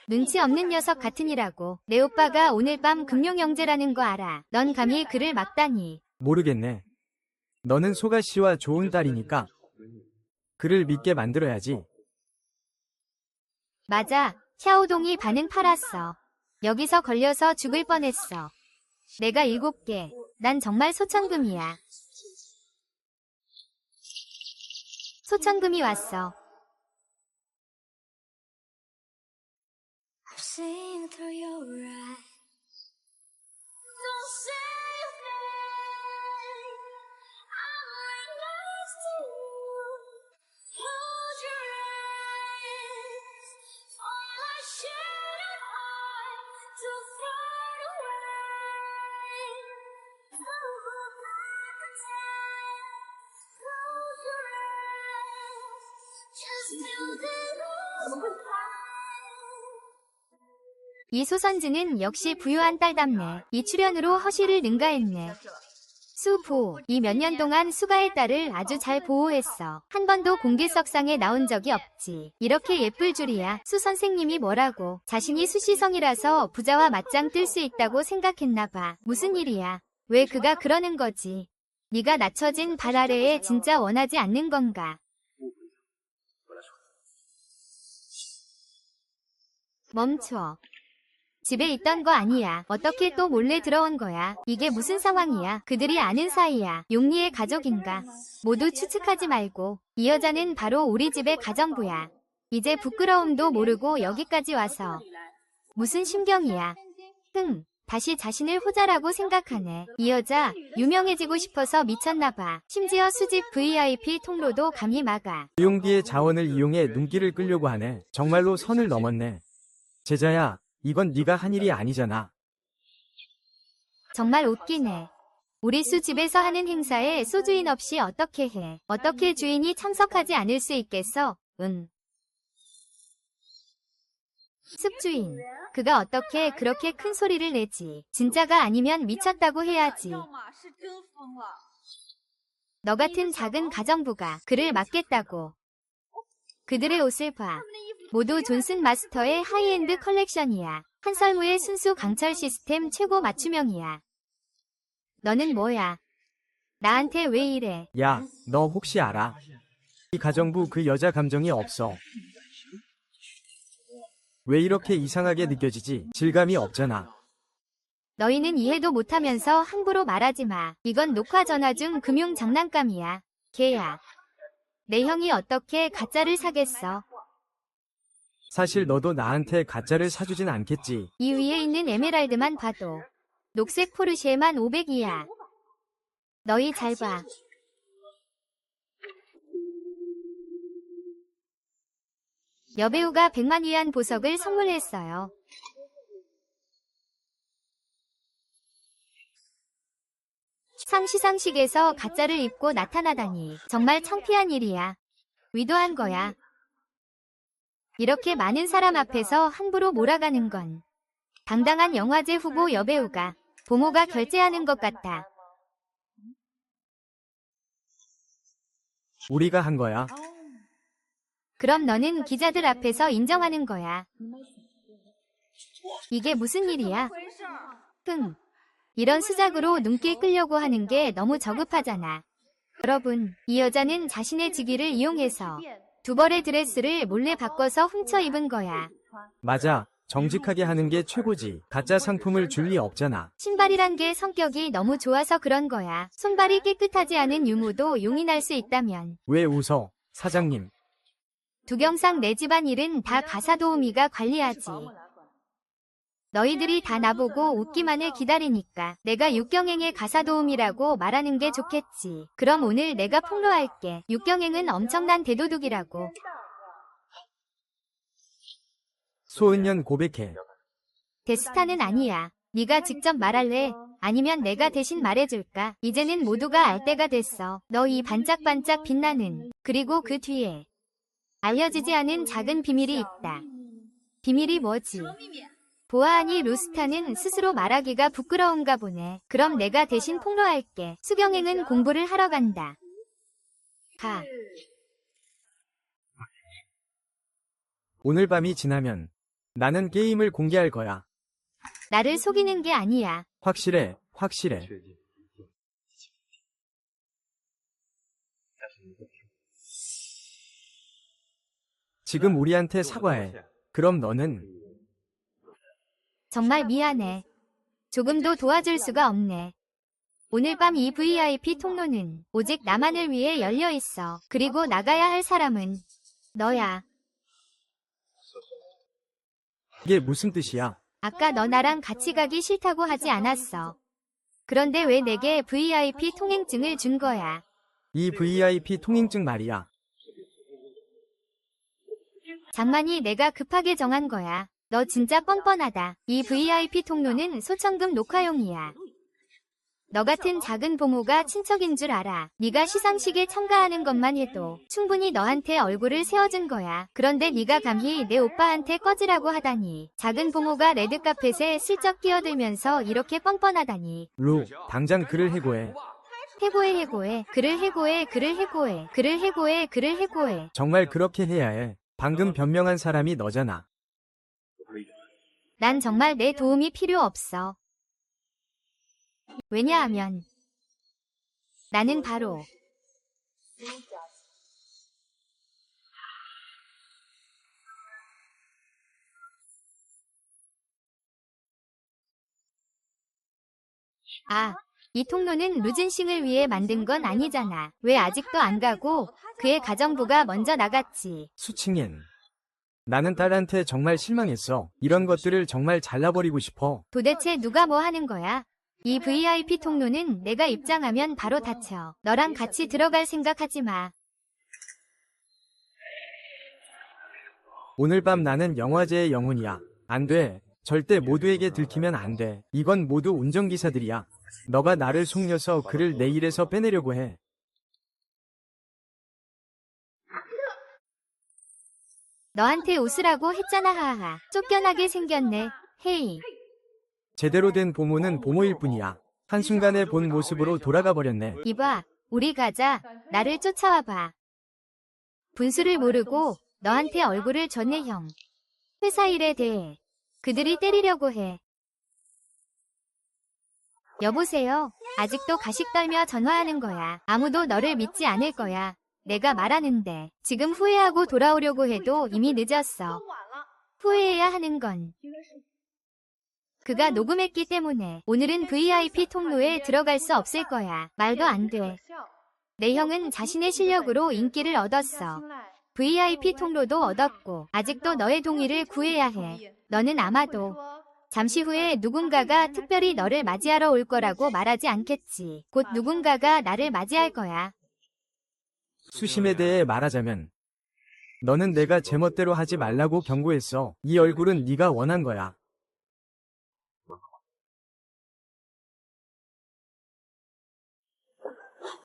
눈치 없는 녀석 같으니라고. 내 오빠가 오늘 밤 금룡 형제라는 거 알아. 넌 감히 그를 막다니. 모르겠네. 너는 소가씨와 좋은 딸이니까 그를 믿게 만들어야지. 맞아. 샤오동이 반은 팔았어. 여기서 걸려서 죽을 뻔했어. 내가 7개. 난 정말 소천금이야. 소천금이 왔어. I've seen through your eyes. Don't say a thing. I'm right next to you. Close your eyes. For my shattered heart to far away. Don't go back in time. Close your eyes. Just feel the love. 이 소선즈는 역시 부유한 딸답네. 이 출연으로 허쉬를 능가했네. 수보, 이 몇 년 동안 수가의 딸을 아주 잘 보호했어. 한 번도 공개석상에 나온 적이 없지. 이렇게 예쁠 줄이야. 수 선생님이 뭐라고. 자신이 수시성이라서 부자와 맞짱 뜰 수 있다고 생각했나봐. 무슨 일이야. 왜 그가 그러는 거지. 네가 낮춰진 발 아래에 진짜 원하지 않는 건가. 멈춰. 집에 있던 거 아니야. 어떻게 또 몰래 들어온 거야. 이게 무슨 상황이야. 그들이 아는 사이야. 용리의 가족인가. 모두 추측하지 말고. 이 여자는 바로 우리 집의 가정부야. 이제 부끄러움도 모르고 여기까지 와서. 무슨 심경이야. 다시 자신을 호자라고 생각하네. 이 여자 유명해지고 싶어서 미쳤나봐. 심지어 수집 VIP 통로도 감히 막아. 유용기의 자원을 이용해 눈길을 끌려고 하네. 정말로 선을 넘었네. 제자야, 이건 네가 한 일이 아니잖아. 정말 웃기네. 우리 수 집에서 하는 행사에 소주인 없이 어떻게 해. 어떻게 주인이 참석하지 않을 수 있겠어? 습주인. 그가 어떻게 그렇게 큰 소리를 내지. 진짜가 아니면 미쳤다고 해야지. 너 같은 작은 가정부가 그를 막겠다고. 그들의 옷을 봐. 모두 존슨 마스터의 하이엔드 컬렉션이야. 한설무의 순수 강철 시스템 최고 맞춤형이야. 너는 뭐야? 나한테 왜 이래? 야, 너 혹시 알아? 이 가정부 그 여자 감정이 없어. 왜 이렇게 이상하게 느껴지지? 질감이 없잖아. 너희는 이해도 못하면서 함부로 말하지 마. 이건 녹화 전화 중 금융 장난감이야. 걔야. 내 형이 어떻게 가짜를 사겠어? 사실 너도 나한테 가짜를 사주진 않겠지. 이 위에 있는 에메랄드만 봐도 녹색 포르쉐만 500이야. 너희 잘 봐. 여배우가 100만 위안 보석을 선물했어요. 시상식에서 가짜를 입고 나타나다니 정말 창피한 일이야. 위도한 거야. 이렇게 많은 사람 앞에서 함부로 몰아가는 건 당당한 영화제 후보 여배우가 보모가 결제하는 것 같아. 우리가 한 거야. 그럼 너는 기자들 앞에서 인정하는 거야. 이게 무슨 일이야? 이런 수작으로 눈길 끌려고 하는 게 너무 저급하잖아. 여러분, 이 여자는 자신의 직위를 이용해서 두 벌의 드레스를 몰래 바꿔서 훔쳐 입은 거야. 맞아. 정직하게 하는 게 최고지. 가짜 상품을 줄 리 없잖아. 신발이란 게 성격이 너무 좋아서 그런 거야. 손발이 깨끗하지 않은 유무도 용인할 수 있다면. 왜 웃어, 사장님? 두경상 내 집안일은 다 가사도우미가 관리하지. 너희들이 다 나보고 웃기만을 기다리니까 내가 육경행의 가사도우미라고 말하는 게 좋겠지. 그럼 오늘 내가 폭로할게. 육경행은 엄청난 대도둑이라고. 소은년 고백해. 데스타는 아니야. 네가 직접 말할래? 아니면 내가 대신 말해줄까? 이제는 모두가 알 때가 됐어. 너 이 반짝반짝 빛나는. 그리고 그 뒤에 알려지지 않은 작은 비밀이 있다. 비밀이 뭐지? 보아하니 루스타는 스스로 말하기가 부끄러운가 보네. 그럼 내가 대신 폭로할게. 수경행은 공부를 하러 간다. 가. 오늘 밤이 지나면 나는 게임을 공개할 거야. 나를 속이는 게 아니야. 확실해, 확실해. 지금 우리한테 사과해. 그럼 너는 정말 미안해. 조금도 도와줄 수가 없네. 오늘 밤 이 VIP 통로는 오직 나만을 위해 열려 있어. 그리고 나가야 할 사람은 너야. 이게 무슨 뜻이야? 아까 너 나랑 같이 가기 싫다고 하지 않았어. 그런데 왜 내게 VIP 통행증을 준 거야? 이 VIP 통행증 말이야. 장만이 내가 급하게 정한 거야. 너 진짜 뻔뻔하다. 이 VIP 통로는 소천금 녹화용이야. 너 같은 작은 보모가 친척인 줄 알아. 네가 시상식에 참가하는 것만 해도 충분히 너한테 얼굴을 세워준 거야. 그런데 네가 감히 내 오빠한테 꺼지라고 하다니. 작은 보모가 레드카펫에 슬쩍 끼어들면서 이렇게 뻔뻔하다니. 루, 당장 그를 해고해. 해고해 해고해. 그를 해고해 그를 해고해. 그를 해고해 그를 해고해. 정말 그렇게 해야 해. 방금 변명한 사람이 너잖아. 난 정말 내 도움이 필요 없어. 왜냐하면 나는 바로 이 통로는 루진싱을 위해 만든 건 아니잖아. 왜 아직도 안 가고 그의 가정부가 먼저 나갔지. 수칭엔. 나는 딸한테 정말 실망했어. 이런 것들을 정말 잘라버리고 싶어. 도대체 누가 뭐 하는 거야? 이 VIP 통로는 내가 입장하면 바로 닫혀. 너랑 같이 들어갈 생각하지 마. 오늘 밤 나는 영화제의 영혼이야. 안 돼. 절대 모두에게 들키면 안 돼. 이건 모두 운전기사들이야. 너가 나를 속여서 그를 내 일에서 빼내려고 해. 너한테 웃으라고 했잖아 하하. 쫓겨나게 생겼네. 헤이. 제대로 된 보모는 보모일 뿐이야. 한순간에 본 모습으로 돌아가 버렸네. 이봐. 우리 가자. 나를 쫓아와봐. 분수를 모르고 너한테 얼굴을 전해 형. 회사 일에 대해 그들이 때리려고 해. 여보세요. 아직도 가식 떨며 전화하는 거야. 아무도 너를 믿지 않을 거야. 내가 말하는데 지금 후회하고 돌아오려고 해도 이미 늦었어. 후회해야 하는 건 그가 녹음했기 때문에 오늘은 VIP 통로에 들어갈 수 없을 거야. 말도 안 돼. 내 형은 자신의 실력으로 인기를 얻었어. VIP 통로도 얻었고 아직도 너의 동의를 구해야 해. 너는 아마도 잠시 후에 누군가가 특별히 너를 맞이하러 올 거라고 말하지 않겠지. 곧 누군가가 나를 맞이할 거야. 수심에 대해 말하자면 너는 내가 제멋대로 하지 말라고 경고했어. 이 얼굴은 네가 원한 거야.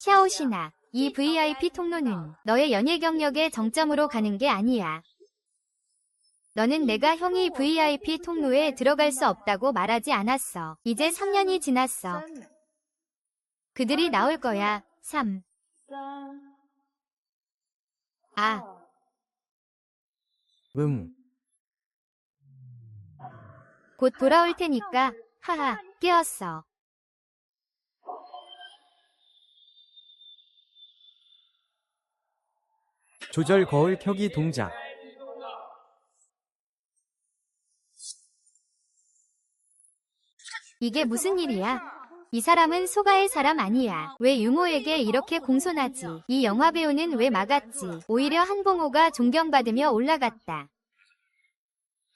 샤오시나, 이 VIP 통로는 너의 연애 경력의 정점으로 가는 게 아니야. 너는 내가 형이 VIP 통로에 들어갈 수 없다고 말하지 않았어. 이제 3년이 지났어. 그들이 나올 거야. 3. 곧 돌아올 테니까. 하하, 깨웠어. 조절 거울 켜기 동작. 이게 무슨 일이야? 이 사람은 소가의 사람 아니야. 왜 유모에게 이렇게 공손하지? 이 영화배우는 왜 막았지? 오히려 한봉호가 존경받으며 올라갔다.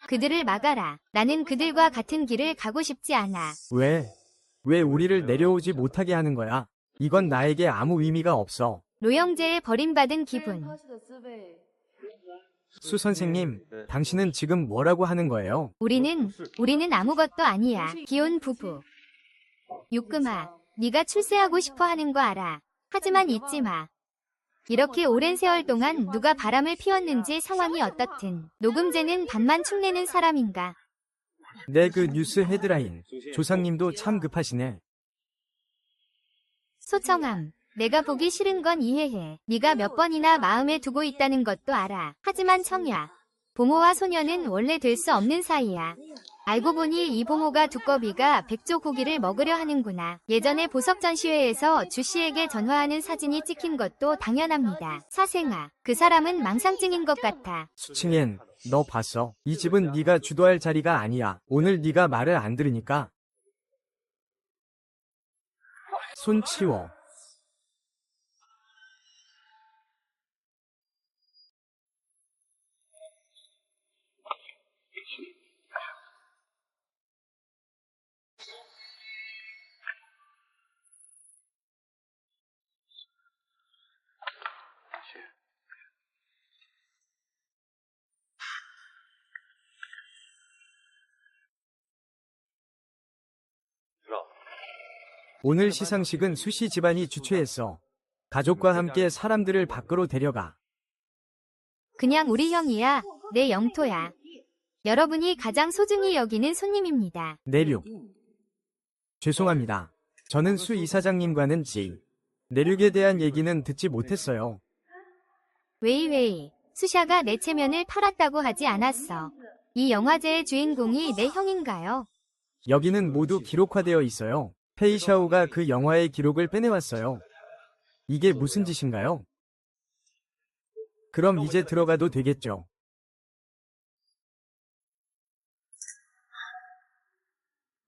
그들을 막아라. 나는 그들과 같은 길을 가고 싶지 않아. 왜 우리를 내려오지 못하게 하는 거야? 이건 나에게 아무 의미가 없어. 노영재의 버림받은 기분. 수 선생님, 당신은 지금 뭐라고 하는 거예요? 우리는 아무것도 아니야. 기혼 부부. 유끄마, 네가 출세하고 싶어 하는 거 알아. 하지만 잊지 마. 이렇게 오랜 세월 동안 누가 바람을 피웠는지 상황이 어떻든 녹음제는 반만 축내는 사람인가. 내 그 뉴스 헤드라인. 조상님도 참 급하시네. 소청함. 내가 보기 싫은 건 이해해. 네가 몇 번이나 마음에 두고 있다는 것도 알아. 하지만 청야. 보모와 소녀는 원래 될 수 없는 사이야. 알고 보니 이 보모가 두꺼비가 백조 고기를 먹으려 하는구나. 예전에 보석 전시회에서 주씨에게 전화하는 사진이 찍힌 것도 당연합니다. 사생아, 그 사람은 망상증인 것 같아. 수칭엔, 너 봤어? 이 집은 네가 주도할 자리가 아니야. 오늘 네가 말을 안 들으니까 손 치워. 오늘 시상식은 수씨 집안이 주최했어. 가족과 함께 사람들을 밖으로 데려가. 그냥 우리 형이야. 내 영토야. 여러분이 가장 소중히 여기는 손님입니다. 내륙. 죄송합니다. 저는 수 이사장님과는 내륙에 대한 얘기는 듣지 못했어요. 웨이웨이, 수샤가 내 체면을 팔았다고 하지 않았어. 이 영화제의 주인공이 내 형인가요? 여기는 모두 기록화되어 있어요. 페이샤오가 그 영화의 기록을 빼내왔어요. 이게 무슨 짓인가요? 그럼 이제 들어가도 되겠죠?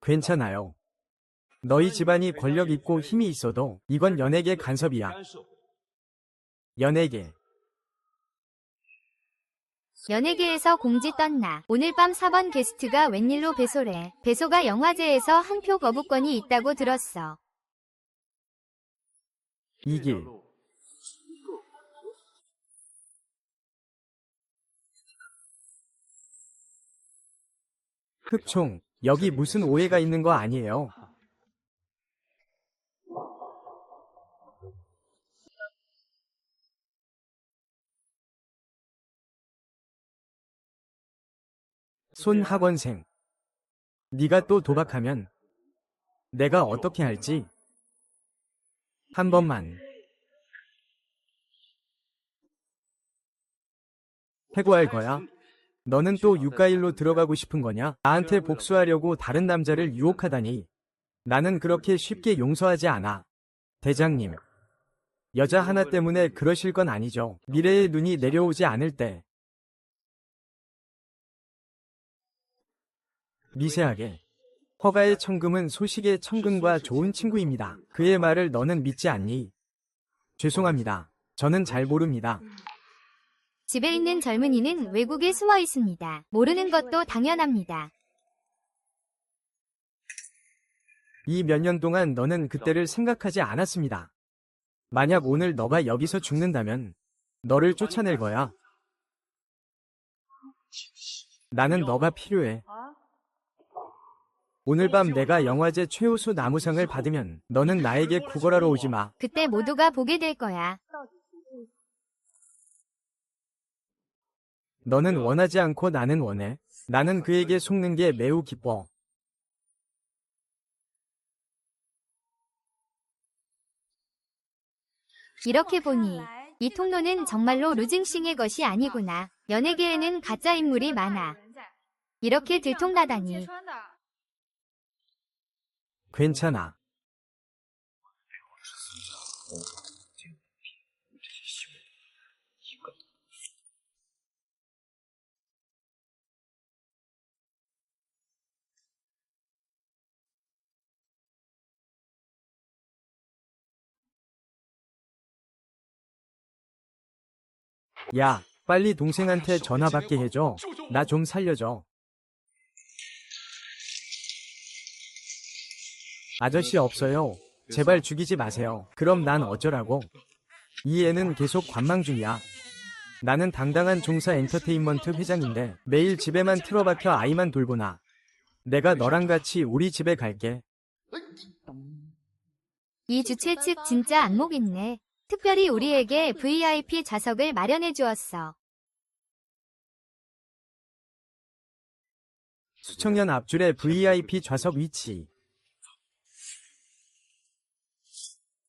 괜찮아요. 너희 집안이 권력 있고 힘이 있어도 이건 연예계 간섭이야. 연예계. 연예계에서 공지 떴나. 오늘 밤 4번 게스트가 웬일로 배소래. 배소가 영화제에서 한 표 거부권이 있다고 들었어. 이길. 흑총, 여기 무슨 오해가 있는 거 아니에요? 손학원생. 네가 또 도박하면 내가 어떻게 할지 한 번만 해고할 거야? 너는 또 육가일로 들어가고 싶은 거냐? 나한테 복수하려고 다른 남자를 유혹하다니. 나는 그렇게 쉽게 용서하지 않아. 대장님. 여자 하나 때문에 그러실 건 아니죠. 미래의 눈이 내려오지 않을 때. 미세하게. 허가의 청금은 소식의 청금과 좋은 친구입니다. 그의 말을 너는 믿지 않니? 죄송합니다. 저는 잘 모릅니다. 집에 있는 젊은이는 외국에 숨어 있습니다. 모르는 것도 당연합니다. 이 몇 년 동안 너는 그때를 생각하지 않았습니다. 만약 오늘 너가 여기서 죽는다면 너를 쫓아낼 거야. 나는 너가 필요해. 오늘 밤 내가 영화제 최우수 나무상을 받으면 너는 나에게 구걸하러 오지 마. 그때 모두가 보게 될 거야. 너는 원하지 않고 나는 원해. 나는 그에게 속는 게 매우 기뻐. 이렇게 보니 이 통로는 정말로 루징싱의 것이 아니구나. 연예계에는 가짜 인물이 많아. 이렇게 들통나다니. 괜찮아. 야, 빨리 동생한테 전화 받게 해줘. 나 좀 살려줘. 아저씨 없어요. 제발 죽이지 마세요. 그럼 난 어쩌라고? 이 애는 계속 관망 중이야. 나는 당당한 종사 엔터테인먼트 회장인데 매일 집에만 틀어박혀 아이만 돌보나. 내가 너랑 같이 우리 집에 갈게. 이 주최 측 진짜 안목 있네. 특별히 우리에게 VIP 좌석을 마련해 주었어. 수청년 앞줄에 VIP 좌석 위치.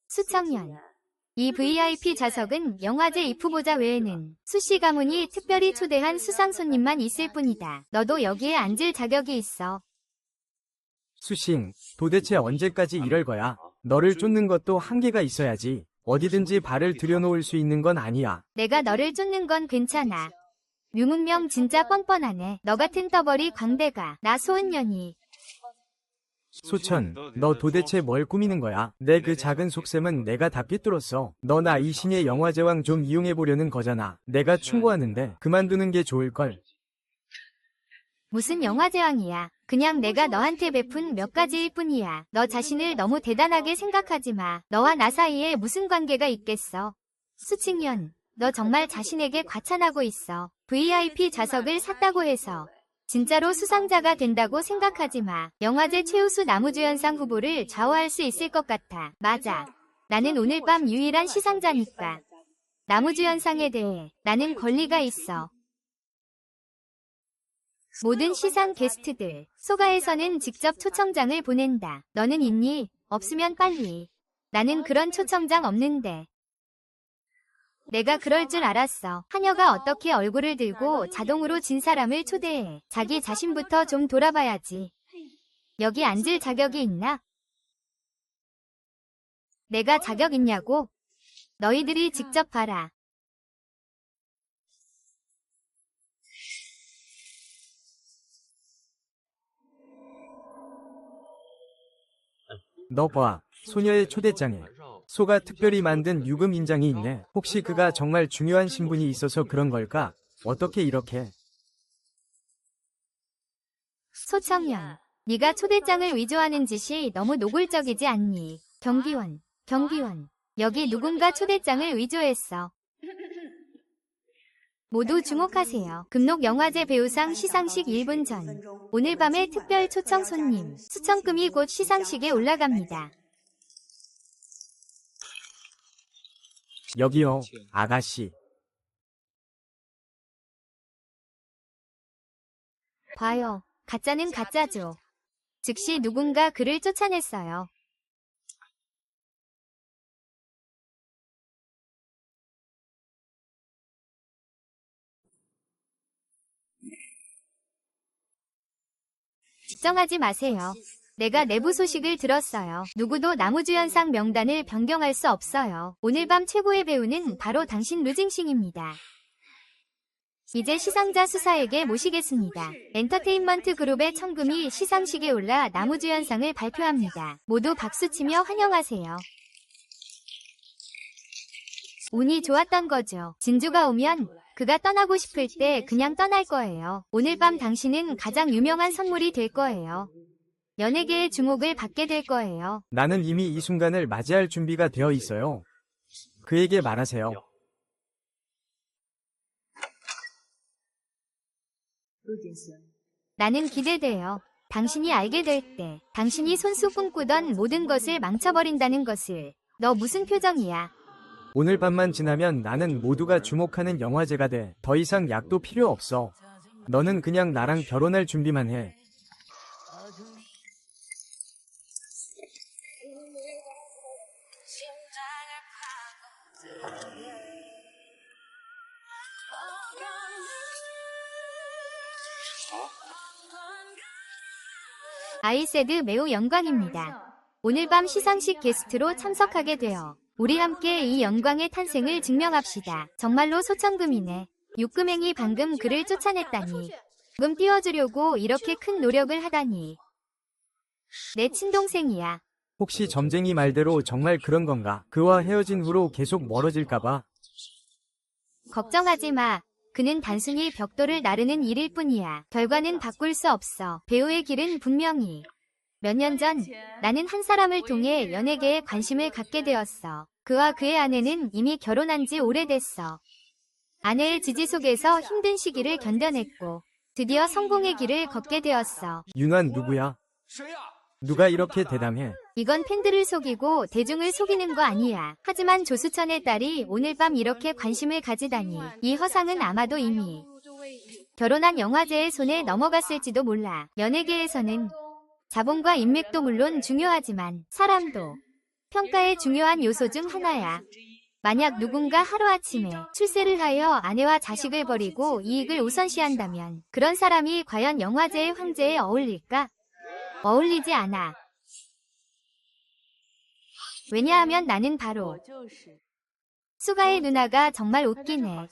수청년. 이 VIP 좌석은 영화제 입후보자 외에는 수씨 가문이 특별히 초대한 수상 손님만 있을 뿐이다. 너도 여기에 앉을 자격이 있어. 수싱, 도대체 언제까지 이럴 거야? 너를 쫓는 것도 한계가 있어야지. 어디든지 발을 들여놓을 수 있는 건 아니야. 내가 너를 쫓는 건 괜찮아. 류문명 진짜 뻔뻔하네. 너 같은 떠벌이 광대가 나 소은년이. 소천, 너 도대체 뭘 꾸미는 거야? 내 그 작은 속셈은 내가 다 삐뚤었어. 너나 이 신의 영화제왕 좀 이용해보려는 거잖아. 내가 충고하는데 그만두는 게 좋을걸. 무슨 영화제왕이야. 그냥 내가 너한테 베푼 몇 가지일 뿐이야. 너 자신을 너무 대단하게 생각하지 마. 너와 나 사이에 무슨 관계가 있겠어. 수칭년, 너 정말 자신에게 과찬하고 있어. VIP 좌석을 샀다고 해서 진짜로 수상자가 된다고 생각하지 마. 영화제 최우수 나무주연상 후보를 좌우할 수 있을 것 같아. 맞아. 나는 오늘 밤 유일한 시상자니까. 나무주연상에 대해 나는 권리가 있어. 모든 시상 게스트들, 소가에서는 직접 초청장을 보낸다. 너는 있니? 없으면 빨리. 나는 그런 초청장 없는데. 내가 그럴 줄 알았어. 하녀가 어떻게 얼굴을 들고 자동으로 진 사람을 초대해. 자기 자신부터 좀 돌아봐야지. 여기 앉을 자격이 있나? 내가 자격 있냐고? 너희들이 직접 봐라. 너 봐. 소녀의 초대장에 소가 특별히 만든 유금 인장이 있네. 혹시 그가 정말 중요한 신분이 있어서 그런 걸까? 어떻게 이렇게? 소청년, 네가 초대장을 위조하는 짓이 너무 노골적이지 않니? 경비원, 여기 누군가 초대장을 위조했어. 모두 주목하세요. 금록영화제 배우상 시상식 1분 전. 오늘 밤의 특별 초청 손님, 수청금이 곧 시상식에 올라갑니다. 여기요, 아가씨. 봐요. 가짜는 가짜죠. 즉시 누군가 그를 쫓아냈어요. 걱정하지 마세요. 내가 내부 소식을 들었어요. 누구도 나무주연상 명단을 변경할 수 없어요. 오늘 밤 최고의 배우는 바로 당신 류징싱입니다. 이제 시상자 수사에게 모시겠습니다. 엔터테인먼트 그룹의 청금이 시상식에 올라 나무주연상을 발표합니다. 모두 박수치며 환영하세요. 운이 좋았던 거죠. 진주가 오면 그가 떠나고 싶을 때 그냥 떠날 거예요. 오늘 밤 당신은 가장 유명한 선물이 될 거예요. 연예계의 주목을 받게 될 거예요. 나는 이미 이 순간을 맞이할 준비가 되어 있어요. 그에게 말하세요. 나는 기대돼요. 당신이 알게 될 때, 당신이 손수 꿈꾸던 모든 것을 망쳐버린다는 것을. 너 무슨 표정이야? 오늘 밤만 지나면 나는 모두가 주목하는 영화제가 돼. 더 이상 약도 필요 없어. 너는 그냥 나랑 결혼할 준비만 해. 아이세드 매우 영광입니다. 오늘 밤 시상식 게스트로 참석하게 되어 우리 함께 이 영광의 탄생을 증명합시다. 정말로 소청금이네. 육금행이 방금 그를 쫓아냈다니. 금 띄워주려고 이렇게 큰 노력을 하다니. 내 친동생이야. 혹시 점쟁이 말대로 정말 그런 건가? 그와 헤어진 후로 계속 멀어질까봐? 걱정하지 마. 그는 단순히 벽돌을 나르는 일일 뿐이야. 결과는 바꿀 수 없어. 배우의 길은 분명히. 몇 년 전 나는 한 사람을 통해 연예계에 관심을 갖게 되었어. 그와 그의 아내는 이미 결혼한 지 오래됐어. 아내의 지지 속에서 힘든 시기를 견뎌냈고 드디어 성공의 길을 걷게 되었어. 윤환 누구야? 누가 이렇게 대담해? 이건 팬들을 속이고 대중을 속이는 거 아니야. 하지만 조수천의 딸이 오늘 밤 이렇게 관심을 가지다니. 이 허상은 아마도 이미 결혼한 영화제의 손에 넘어갔을지도 몰라. 연예계에서는 자본과 인맥도 물론 중요하지만 사람도 평가의 중요한 요소 중 하나야. 만약 누군가 하루아침에 출세를 하여 아내와 자식을 버리고 이익을 우선시한다면 그런 사람이 과연 영화제의 황제에 어울릴까? 어울리지 않아. 왜냐하면 나는 바로 수가의 누나가 정말 웃기네.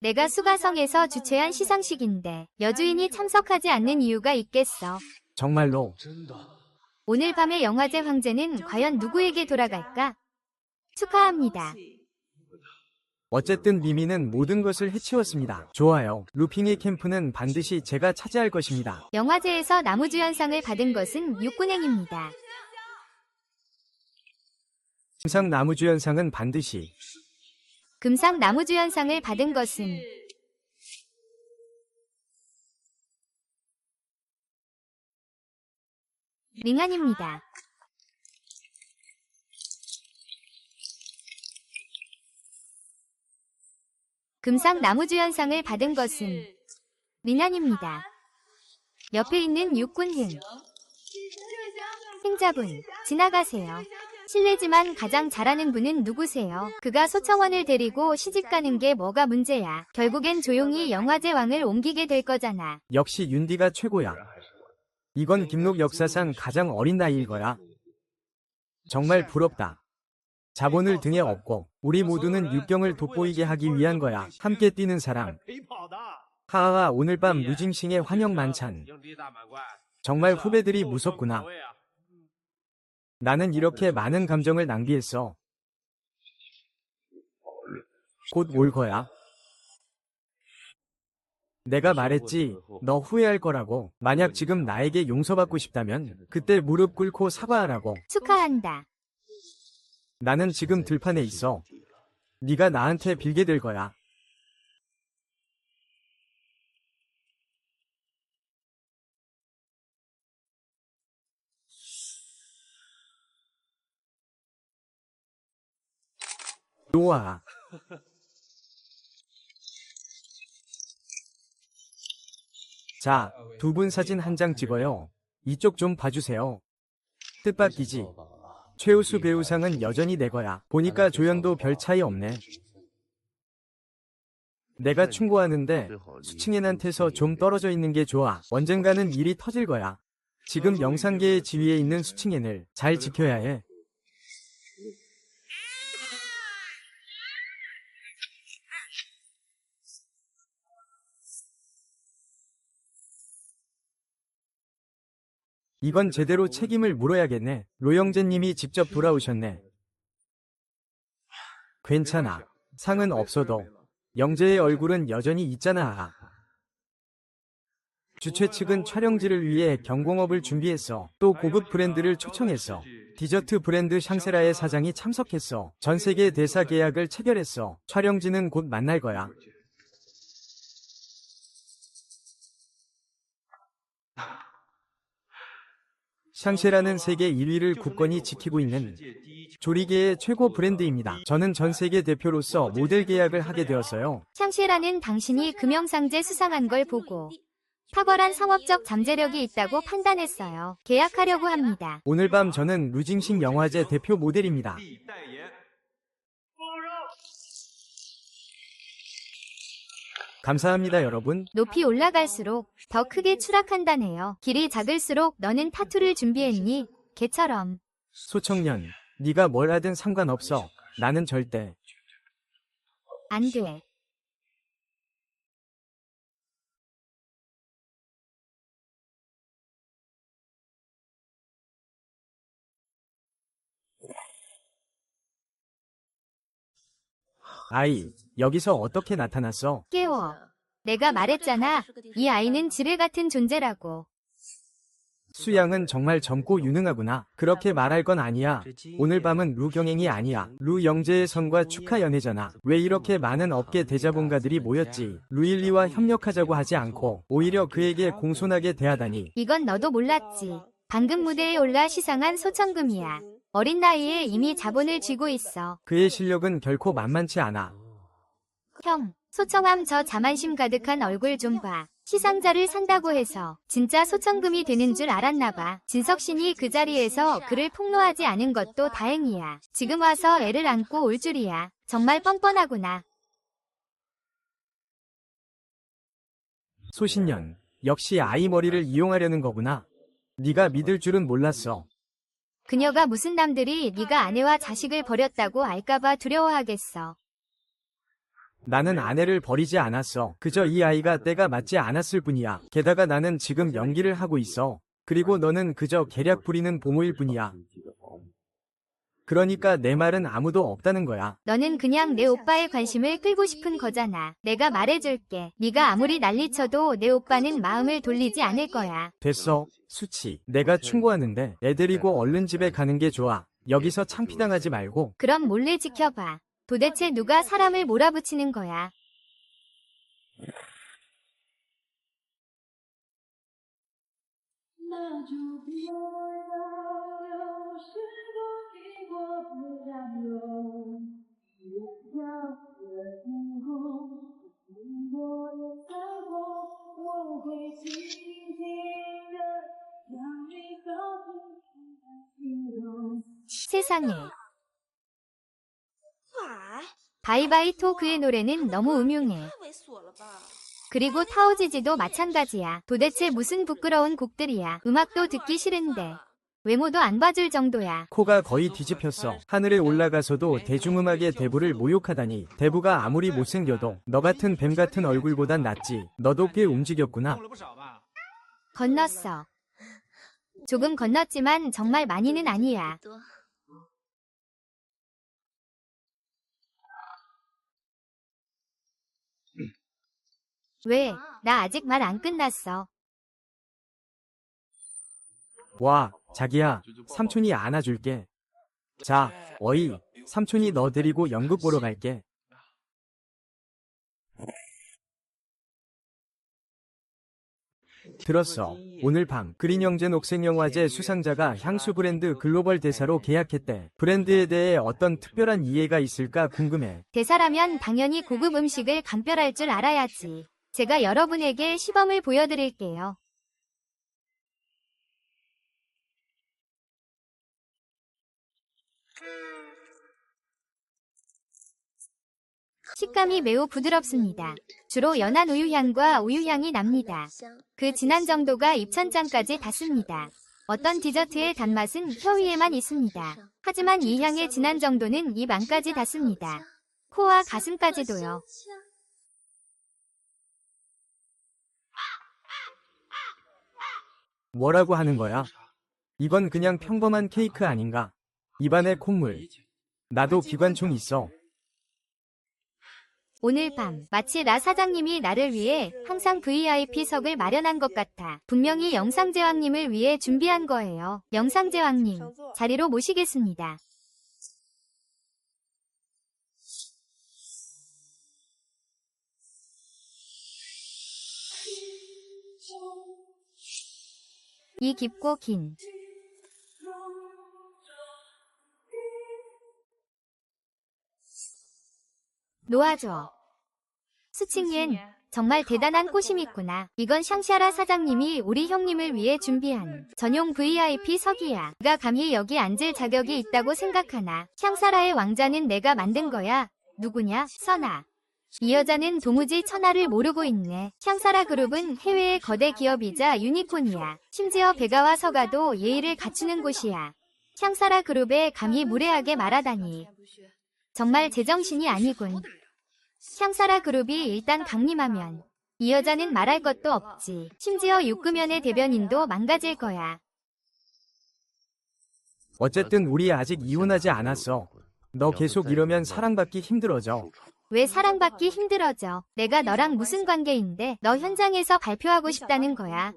내가 수가성에서 주최한 시상식인데 여주인이 참석하지 않는 이유가 있겠어. 정말로. 오늘 밤의 영화제 황제는 과연 누구에게 돌아갈까? 축하합니다. 어쨌든 미미는 모든 것을 해치웠습니다. 좋아요. 루핑의 캠프는 반드시 제가 차지할 것입니다. 영화제에서 나무주연상을 받은 것은 육군행입니다. 금상 나무주연상은 반드시. 금상 나무주연상을 받은 것은 링안입니다. 금상 나무주연상을 받은 것은 링안입니다. 옆에 있는 육군흥. 행자분, 지나가세요. 실례지만 가장 잘하는 분은 누구세요? 그가 소청원을 데리고 시집가는 게 뭐가 문제야. 결국엔 조용히 영화제 왕을 옮기게 될 거잖아. 역시 윤디가 최고야. 이건 김록 역사상 가장 어린 나이일 거야. 정말 부럽다. 자본을 등에 업고 우리 모두는 육경을 돋보이게 하기 위한 거야. 함께 뛰는 사람. 하하하 오늘 밤 루징싱의 환영 만찬. 정말 후배들이 무섭구나. 나는 이렇게 많은 감정을 낭비했어. 곧 올 거야. 내가 말했지, 너 후회할 거라고. 만약 지금 나에게 용서받고 싶다면 그때 무릎 꿇고 사과하라고. 축하한다. 나는 지금 들판에 있어. 네가 나한테 빌게 될 거야. 좋아. 자, 두 분 사진 한 장 찍어요. 이쪽 좀 봐주세요. 뜻밖이지. 최우수 배우상은 여전히 내 거야. 보니까 조연도 별 차이 없네. 내가 충고하는데 수칭엔한테서 좀 떨어져 있는 게 좋아. 언젠가는 일이 터질 거야. 지금 영상계의 지위에 있는 수칭엔을 잘 지켜야 해. 이건 제대로 책임을 물어야겠네. 로영재님이 직접 돌아오셨네. 괜찮아. 상은 없어도 영재의 얼굴은 여전히 있잖아. 주최 측은 촬영지를 위해 경공업을 준비했어. 또 고급 브랜드를 초청했어. 디저트 브랜드 샹세라의 사장이 참석했어. 전 세계 대사 계약을 체결했어. 촬영지는 곧 만날 거야. 샹쉐라는 세계 1위를 굳건히 지키고 있는 조리계의 최고 브랜드입니다. 저는 전 세계 대표로서 모델 계약을 하게 되었어요. 샹쉐라는 당신이 금영상제 수상한 걸 보고 탁월한 상업적 잠재력이 있다고 판단했어요. 계약하려고 합니다. 오늘 밤 저는 루징싱 영화제 대표 모델입니다. 감사합니다, 여러분. 높이 올라갈수록 더 크게 추락한다네요. 길이 작을수록 너는 타투를 준비했니? 개처럼. 소청년, 네가 뭘 하든 상관없어. 나는 절대. 안 돼. 아이, 여기서 어떻게 나타났어? 깨워. 내가 말했잖아. 이 아이는 지뢰 같은 존재라고. 수양은 정말 젊고 유능하구나. 그렇게 말할 건 아니야. 오늘 밤은 루 경행이 아니야. 루 영재의 선과 축하 연회잖아. 왜 이렇게 많은 업계 대자본가들이 모였지? 루일리와 협력하자고 하지 않고 오히려 그에게 공손하게 대하다니. 이건 너도 몰랐지. 방금 무대에 올라 시상한 소천금이야. 어린 나이에 이미 자본을 쥐고 있어. 그의 실력은 결코 만만치 않아. 형, 소청함 저 자만심 가득한 얼굴 좀 봐. 시상자를 산다고 해서 진짜 소천금이 되는 줄 알았나 봐. 진석신이 그 자리에서 그를 폭로하지 않은 것도 다행이야. 지금 와서 애를 안고 올 줄이야. 정말 뻔뻔하구나. 소신년, 역시 아이 머리를 이용하려는 거구나. 네가 믿을 줄은 몰랐어. 그녀가 무슨 남들이 네가 아내와 자식을 버렸다고 알까봐 두려워하겠어. 나는 아내를 버리지 않았어. 그저 이 아이가 때가 맞지 않았을 뿐이야. 게다가 나는 지금 연기를 하고 있어. 그리고 너는 그저 계략 부리는 보모일 뿐이야. 그러니까 내 말은 아무도 없다는 거야. 너는 그냥 내 오빠의 관심을 끌고 싶은 거잖아. 내가 말해줄게. 네가 아무리 난리쳐도 내 오빠는 마음을 돌리지 않을 거야. 됐어, 수치. 내가 충고하는데 애 데리고 얼른 집에 가는 게 좋아. 여기서 창피당하지 말고. 그럼 몰래 지켜봐. 도대체 누가 사람을 몰아붙이는 거야? 세상에. 바이바이토 그의 노래는 너무 음흉해. 그리고 타오지지도 마찬가지야. 도대체 무슨 부끄러운 곡들이야. 음악도 듣기 싫은데. 외모도 안 봐줄 정도야. 코가 거의 뒤집혔어. 하늘에 올라가서도 대중음악의 대부를 모욕하다니. 대부가 아무리 못생겨도 너 같은 뱀 같은 얼굴보단 낫지. 너도 꽤 움직였구나. 건넜어. 조금 건넜지만 정말 많이는 아니야. 왜? 나 아직 말 안 끝났어. 와, 자기야, 삼촌이 안아줄게. 자, 어이, 삼촌이 너 데리고 연극 보러 갈게. 들었어. 오늘 밤 그린영재 녹색영화제 수상자가 향수 브랜드 글로벌 대사로 계약했대. 브랜드에 대해 어떤 특별한 이해가 있을까 궁금해. 대사라면 당연히 고급 음식을 감별할 줄 알아야지. 제가 여러분에게 시범을 보여드릴게요. 식감이 매우 부드럽습니다. 주로 연한 우유향과 우유향이 납니다. 그 진한 정도가 입천장까지 닿습니다. 어떤 디저트의 단맛은 혀 위에만 있습니다. 하지만 이 향의 진한 정도는 입 안까지 닿습니다. 코와 가슴까지도요. 뭐라고 하는 거야? 이건 그냥 평범한 케이크 아닌가? 입안에 콧물. 나도 기관총 있어. 오늘 밤 마치 나 사장님이 나를 위해 항상 VIP석을 마련한 것 같아. 분명히 영상제왕님을 위해 준비한 거예요. 영상제왕님, 자리로 모시겠습니다. 이 깊고 긴 놓아줘. 수칭옌, 정말 대단한 꽃임 있구나. 이건 샹샤라 사장님이 우리 형님을 위해 준비한 전용 VIP석이야. 네가 감히 여기 앉을 자격이 있다고 생각하나? 샹사라의 왕자는 내가 만든 거야. 누구냐? 선아. 이 여자는 도무지 천하를 모르고 있네. 샹사라 그룹은 해외의 거대 기업이자 유니콘이야. 심지어 베가와 서가도 예의를 갖추는 곳이야. 샹사라 그룹에 감히 무례하게 말하다니. 정말 제정신이 아니군. 샹사라 그룹이 일단 강림하면 이 여자는 말할 것도 없지. 심지어 육금연의 대변인도 망가질 거야. 어쨌든 우리 아직 이혼하지 않았어. 너 계속 이러면 사랑받기 힘들어져. 왜 사랑받기 힘들어져? 내가 너랑 무슨 관계인데 너 현장에서 발표하고 싶다는 거야.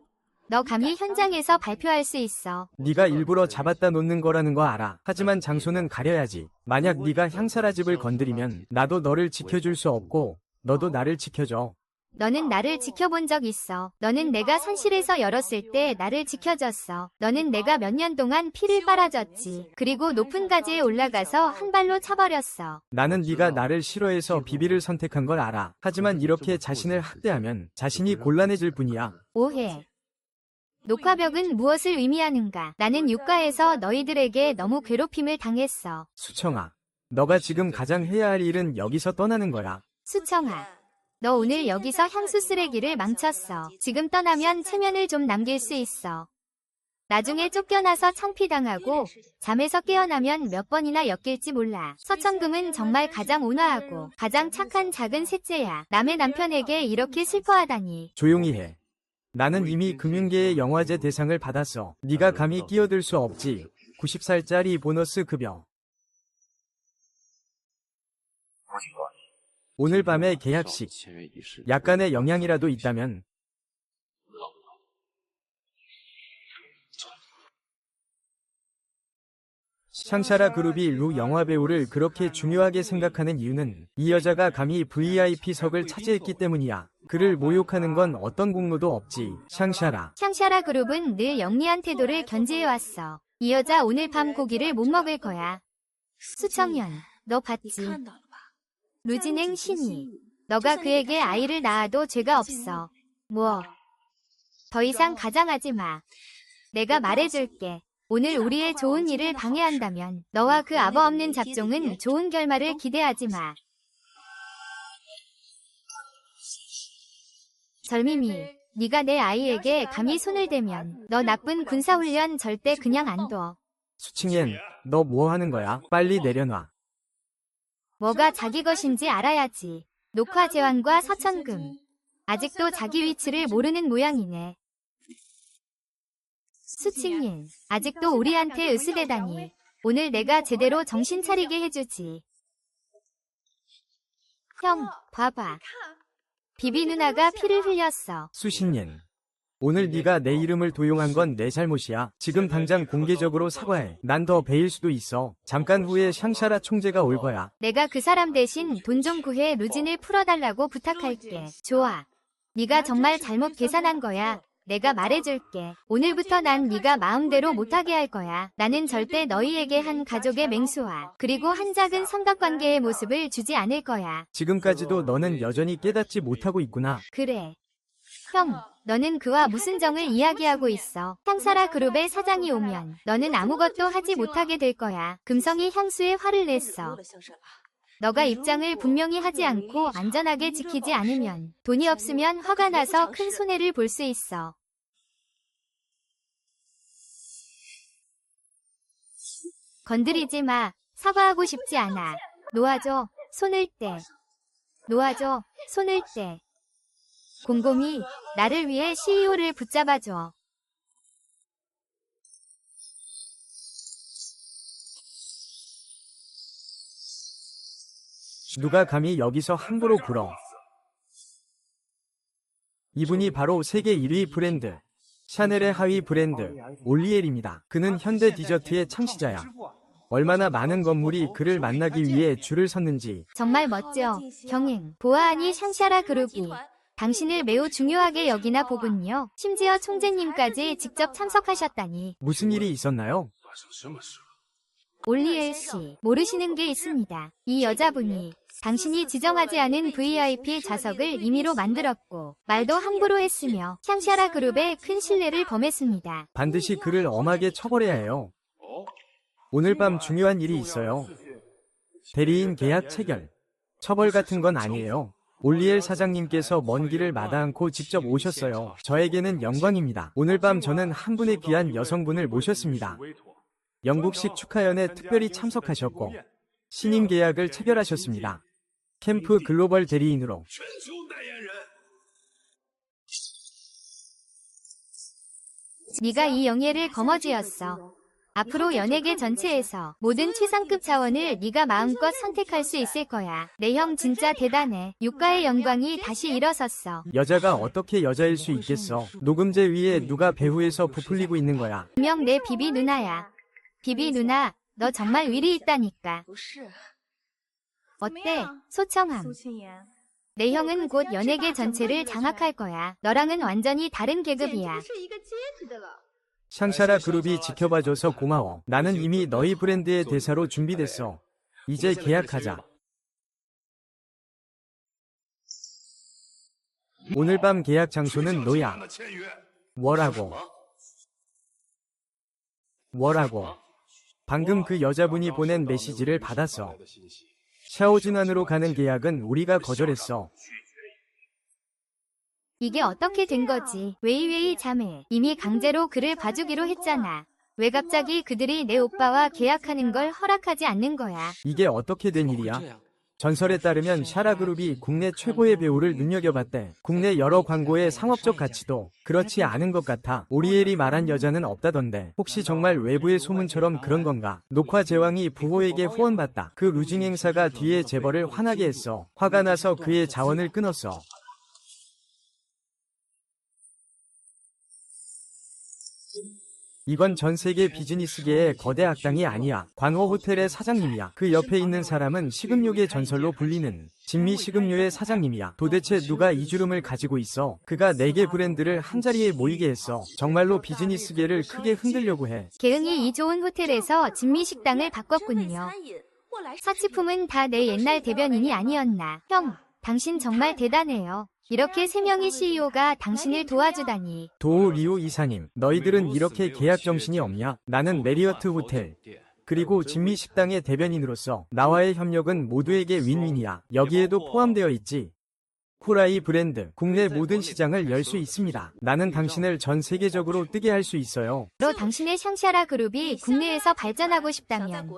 너 감히 현장에서 발표할 수 있어. 네가 일부러 잡았다 놓는 거라는 거 알아. 하지만 장소는 가려야지. 만약 네가 향사라 집을 건드리면 나도 너를 지켜줄 수 없고 너도 나를 지켜줘. 너는 나를 지켜본 적 있어. 너는 내가 산실에서 열었을 때 나를 지켜줬어. 너는 내가 몇 년 동안 피를 빨아줬지. 그리고 높은 가지에 올라가서 한 발로 차버렸어. 나는 네가 나를 싫어해서 비비를 선택한 걸 알아. 하지만 이렇게 자신을 학대하면 자신이 곤란해질 뿐이야. 오해. 녹화벽은 무엇을 의미하는가? 나는 육가에서 너희들에게 너무 괴롭힘을 당했어. 수청아, 너가 지금 가장 해야 할 일은 여기서 떠나는 거야. 수청아. 너 오늘 여기서 향수 쓰레기를 망쳤어. 지금 떠나면 체면을 좀 남길 수 있어. 나중에 쫓겨나서 창피당하고 잠에서 깨어나면 몇 번이나 엮일지 몰라. 서천금은 정말 가장 온화하고 가장 착한 작은 셋째야. 남의 남편에게 이렇게 슬퍼하다니. 조용히 해. 나는 이미 금융계의 영화제 대상을 받았어. 네가 감히 끼어들 수 없지. 90살짜리 보너스 급여. 오늘 밤의 계약식. 약간의 영향이라도 있다면 샹샤라 그룹이 루 영화배우를 그렇게 중요하게 생각하는 이유는 이 여자가 감히 VIP석을 차지했기 때문이야. 그를 모욕하는 건 어떤 공로도 없지. 샹샤라. 샹샤라 그룹은 늘 영리한 태도를 견지해왔어. 이 여자 오늘 밤 고기를 못 먹을 거야. 수청년, 너 봤지? 루진행 신이. 너가 그에게 아이를 낳아도 죄가 없어. 뭐. 더 이상 가장하지 마. 내가 말해줄게. 오늘 우리의 좋은 일을 방해한다면 너와 그 아버 없는 잡종은 좋은 결말을 기대하지 마. 절미미, 네가 내 아이에게 감히 손을 대면 너 나쁜 군사훈련 절대 그냥 안 둬. 수칭옌, 너 뭐 하는 거야? 빨리 내려놔. 뭐가 자기 것인지 알아야지. 녹화 제왕과 서천금. 아직도 자기 위치를 모르는 모양이네. 수칭인, 아직도 우리한테 으스대다니. 오늘 내가 제대로 정신 차리게 해주지. 형, 봐봐. 비비 누나가 피를 흘렸어. 수신옌. 오늘 네가 내 이름을 도용한 건 내 잘못이야. 지금 당장 공개적으로 사과해. 난 더 베일 수도 있어. 잠깐 후에 샹샤라 총재가 올 거야. 내가 그 사람 대신 돈 좀 구해 루진을 풀어달라고 부탁할게. 좋아. 네가 정말 잘못 계산한 거야. 내가 말해줄게. 오늘부터 난 네가 마음대로 못하게 할 거야. 나는 절대 너희에게 한 가족의 맹수와 그리고 한 작은 삼각관계의 모습을 주지 않을 거야. 지금까지도 너는 여전히 깨닫지 못하고 있구나. 그래. 형, 너는 그와 무슨 정을 이야기하고 있어. 향사라 그룹의 사장이 오면 너는 아무것도 하지 못하게 될 거야. 금성이 향수에 화를 냈어. 너가 입장을 분명히 하지 않고 안전하게 지키지 않으면 돈이 없으면 화가 나서 큰 손해를 볼 수 있어. 건드리지 마. 사과하고 싶지 않아. 놓아줘. 손을 떼. 놓아줘. 손을 떼. 곰곰이 나를 위해 CEO를 붙잡아줘. 누가 감히 여기서 함부로 굴어. 이분이 바로 세계 1위 브랜드 샤넬의 하위 브랜드 올리엘입니다. 그는 현대 디저트의 창시자야. 얼마나 많은 건물이 그를 만나기 위해 줄을 섰는지. 정말 멋져. 경행. 보아하니 샹샤라 그룹이 당신을 매우 중요하게 여기나 보군요. 심지어 총재님까지 직접 참석하셨다니. 무슨 일이 있었나요? 올리엘 씨, 모르시는 게 있습니다. 이 여자분이 당신이 지정하지 않은 VIP 좌석을 임의로 만들었고 말도 함부로 했으며 샹샤라 그룹에 큰 신뢰를 범했습니다. 반드시 그를 엄하게 처벌해야 해요. 오늘 밤 중요한 일이 있어요. 대리인 계약 체결. 처벌 같은 건 아니에요. 올리엘 사장님께서 먼 길을 마다 않고 직접 오셨어요. 저에게는 영광입니다. 오늘 밤 저는 한 분의 귀한 여성분을 모셨습니다. 영국식 축하연에 특별히 참석하셨고 신임 계약을 체결하셨습니다. 캠프 글로벌 대리인으로. 네가 이 영예를 거머쥐었어. 앞으로 연예계 전체에서 모든 최상급 자원을 네가 마음껏 선택할 수 있을 거야. 내 형 진짜 대단해. 육가의 영광이 다시 일어섰어. 여자가 어떻게 여자일 수 있겠어. 녹음제 위에 누가 배후에서 부풀리고 있는 거야. 분명 내 비비 누나야. 비비 누나, 너 정말 위리 있다니까. 어때? 소청함. 내 형은 곧 연예계 전체를 장악할 거야. 너랑은 완전히 다른 계급이야. 샹샤라 그룹이 지켜봐줘서 고마워. 나는 이미 너희 브랜드의 대사로 준비됐어. 이제 계약하자. 오늘 밤 계약 장소는 너야. 뭐라고? 뭐라고? 방금 그 여자분이 보낸 메시지를 받았어. 샤오진안으로 가는 계약은 우리가 거절했어. 이게 어떻게 된 거지? 웨이웨이 자매. 이미 강제로 그를 봐주기로 했잖아. 왜 갑자기 그들이 내 오빠와 계약하는 걸 허락하지 않는 거야? 이게 어떻게 된 일이야? 전설에 따르면 샤라그룹이 국내 최고의 배우를 눈여겨봤대. 국내 여러 광고의 상업적 가치도 그렇지 않은 것 같아. 오리엘이 말한 여자는 없다던데 혹시 정말 외부의 소문처럼 그런 건가? 녹화 제왕이 부호에게 후원받다. 그 루징 행사가 뒤에 재벌을 화나게 했어. 화가 나서 그의 자원을 끊었어. 이건 전 세계 비즈니스계의 거대 악당이 아니야. 광호 호텔의 사장님이야. 그 옆에 있는 사람은 식음료계 전설로 불리는 진미 식음료의 사장님이야. 도대체 누가 이 주름을 가지고 있어? 그가 4개 브랜드를 한자리에 모이게 했어. 정말로 비즈니스계를 크게 흔들려고 해. 개응이 이 좋은 호텔에서 진미 식당을 바꿨군요. 사치품은 다 내 옛날 대변인이 아니었나. 형, 당신 정말 대단해요. 이렇게 3명의 CEO가 당신을 도와주다니. 도우 리오 이사님, 너희들은 이렇게 계약 정신이 없냐? 나는 메리어트 호텔 그리고 진미 식당의 대변인으로서 나와의 협력은 모두에게 윈윈이야. 여기에도 포함되어 있지. 코라이 브랜드, 국내 모든 시장을 열 수 있습니다. 나는 당신을 전 세계적으로 뜨게 할 수 있어요. 로 당신의 샹샤라 그룹이 국내에서 발전하고 싶다면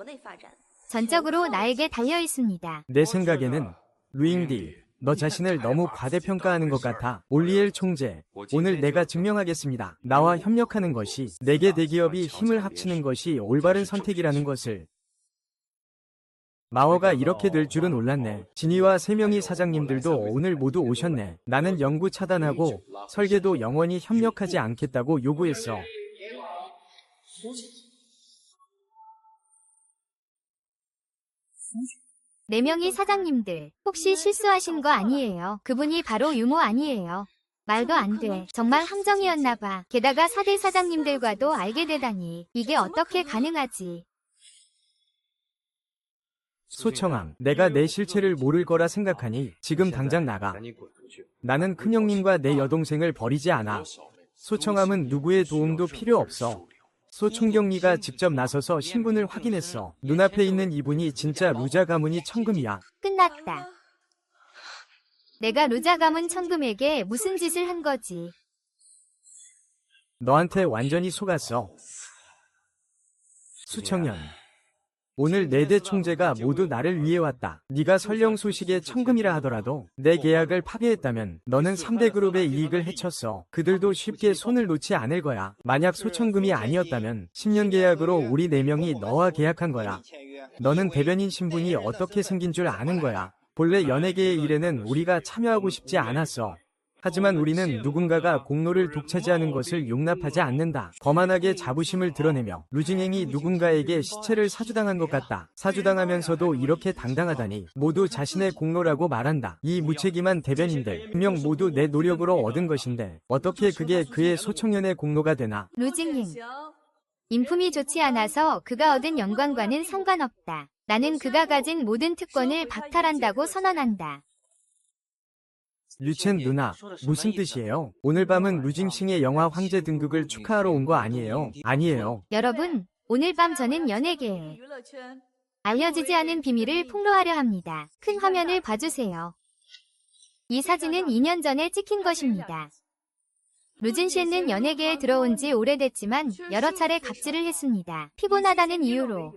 전적으로 나에게 달려 있습니다. 내 생각에는 루잉디, 너 자신을 너무 과대평가하는 것 같아. 올리엘 총재, 오늘 내가 증명하겠습니다. 나와 협력하는 것이 4개 대기업이 힘을 합치는 것이 올바른 선택이라는 것을. 마워가 이렇게 될 줄은 몰랐네. 진이와 3명의 사장님들도 오늘 모두 오셨네. 나는 연구 차단하고 설계도 영원히 협력하지 않겠다고 요구했어. 4명의 사장님들, 혹시 실수하신 거 아니에요? 그분이 바로 유모 아니에요? 말도 안 돼. 정말 함정이었나 봐. 게다가 4대 사장님들과도 알게 되다니. 이게 어떻게 가능하지? 소청함, 내가 내 실체를 모를 거라 생각하니 지금 당장 나가. 나는 큰형님과 내 여동생을 버리지 않아. 소청함은 누구의 도움도 필요 없어. 소총경리가 직접 나서서 신분을 확인했어. 눈앞에 있는 이분이 진짜 루자 가문이 천금이야. 끝났다. 내가 루자 가문 천금에게 무슨 짓을 한 거지? 너한테 완전히 속았어. 수청년. 오늘 4대 총재가 모두 나를 위해 왔다. 네가 설령 소식에 천금이라 하더라도 내 계약을 파괴했다면 너는 3대 그룹의 이익을 해쳤어. 그들도 쉽게 손을 놓지 않을 거야. 만약 소천금이 아니었다면 10년 계약으로 우리 4명이 너와 계약한 거야. 너는 대변인 신분이 어떻게 생긴 줄 아는 거야. 본래 연예계의 일에는 우리가 참여하고 싶지 않았어. 하지만 우리는 누군가가 공로를 독차지하는 것을 용납하지 않는다. 거만하게 자부심을 드러내며 루징행이 누군가에게 시체를 사주당한 것 같다. 사주당하면서도 이렇게 당당하다니. 모두 자신의 공로라고 말한다. 이 무책임한 대변인들 분명 모두 내 노력으로 얻은 것인데 어떻게 그게 그의 소청년의 공로가 되나. 루징행. 인품이 좋지 않아서 그가 얻은 영광과는 상관없다. 나는 그가 가진 모든 특권을 박탈한다고 선언한다. 류첸 누나, 무슨 뜻이에요? 오늘 밤은 루징싱의 영화 황제 등극을 축하하러 온 거 아니에요? 아니에요. 여러분, 오늘 밤 저는 연예계에 알려지지 않은 비밀을 폭로하려 합니다. 큰 화면을 봐주세요. 이 사진은 2년 전에 찍힌 것입니다. 루진 씨는 연예계에 들어온 지 오래됐지만 여러 차례 갑질을 했습니다. 피곤하다는 이유로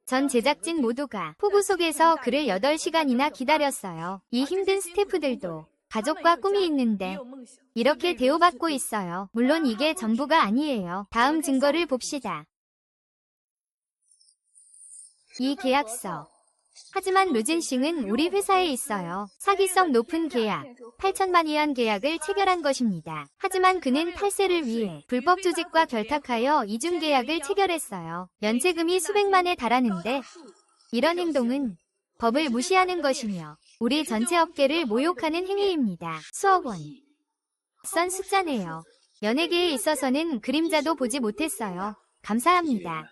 전 제작진 모두가 폭우 속에서 그를 8시간이나 기다렸어요. 이 힘든 스태프들도 가족과 꿈이 있는데 이렇게 대우받고 있어요. 물론 이게 전부가 아니에요. 다음 증거를 봅시다. 이 계약서. 하지만 루진싱은 우리 회사에 있어요. 사기성 높은 계약, 8천만 위안 계약을 체결한 것입니다. 하지만 그는 탈세를 위해 불법 조직과 결탁하여 이중 계약을 체결했어요. 연체금이 수백만에 달하는데 이런 행동은 법을 무시하는 것이며 우리 전체 업계를 모욕하는 행위입니다. 수억원. 썬 숫자네요. 연예계에 있어서는 그림자도 보지 못했어요. 감사합니다.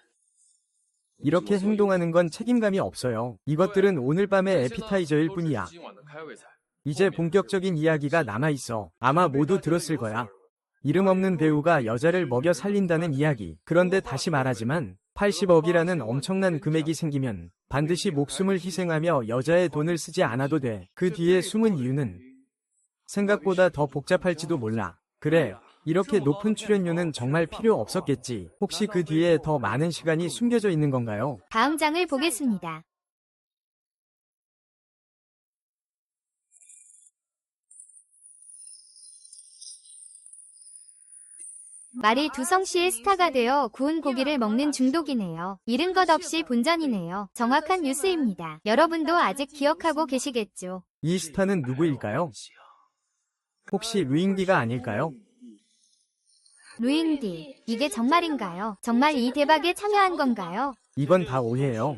이렇게 행동하는 건 책임감이 없어요. 이것들은 오늘 밤의 에피타이저일 뿐이야. 이제 본격적인 이야기가 남아있어. 아마 모두 들었을 거야. 이름 없는 배우가 여자를 먹여 살린다는 이야기. 그런데 다시 말하지만 80억이라는 엄청난 금액이 생기면 반드시 목숨을 희생하며 여자의 돈을 쓰지 않아도 돼. 그 뒤에 숨은 이유는 생각보다 더 복잡할지도 몰라. 그래, 이렇게 높은 출연료는 정말 필요 없었겠지. 혹시 그 뒤에 더 많은 시간이 숨겨져 있는 건가요? 다음 장을 보겠습니다. 말이 두성씨의 스타가 되어 구운 고기를 먹는 중독이네요. 잃은 것 없이 본전이네요. 정확한 뉴스입니다. 여러분도 아직 기억하고 계시겠죠? 이 스타는 누구일까요? 혹시 루잉디가 아닐까요? 루인디, 이게 정말인가요? 정말 이 대박에 참여한 건가요? 이건 다 오해예요.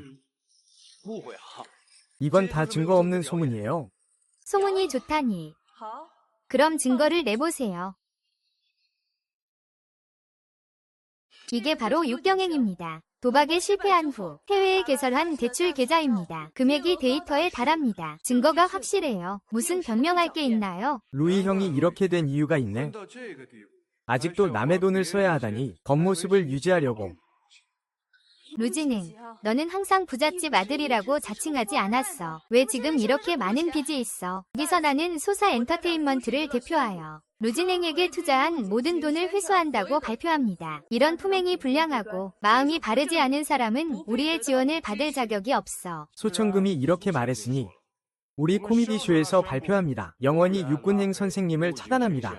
이건 다 증거 없는 소문이에요. 소문이 좋다니. 그럼 증거를 내보세요. 이게 바로 육경행입니다. 도박에 실패한 후 해외에 개설한 대출 계좌입니다. 금액이 데이터에 달합니다. 증거가 확실해요. 무슨 변명할 게 있나요? 루이 형이 이렇게 된 이유가 있네. 아직도 남의 돈을 써야 하다니. 겉모습을 유지하려고. 루진행, 너는 항상 부잣집 아들이라고 자칭하지 않았어. 왜 지금 이렇게 많은 빚이 있어? 여기서 나는 소사 엔터테인먼트를 대표하여 루진행에게 투자한 모든 돈을 회수한다고 발표합니다. 이런 품행이 불량하고 마음이 바르지 않은 사람은 우리의 지원을 받을 자격이 없어. 소천금이 이렇게 말했으니 우리 코미디쇼에서 발표합니다. 영원히 육군행 선생님을 차단합니다.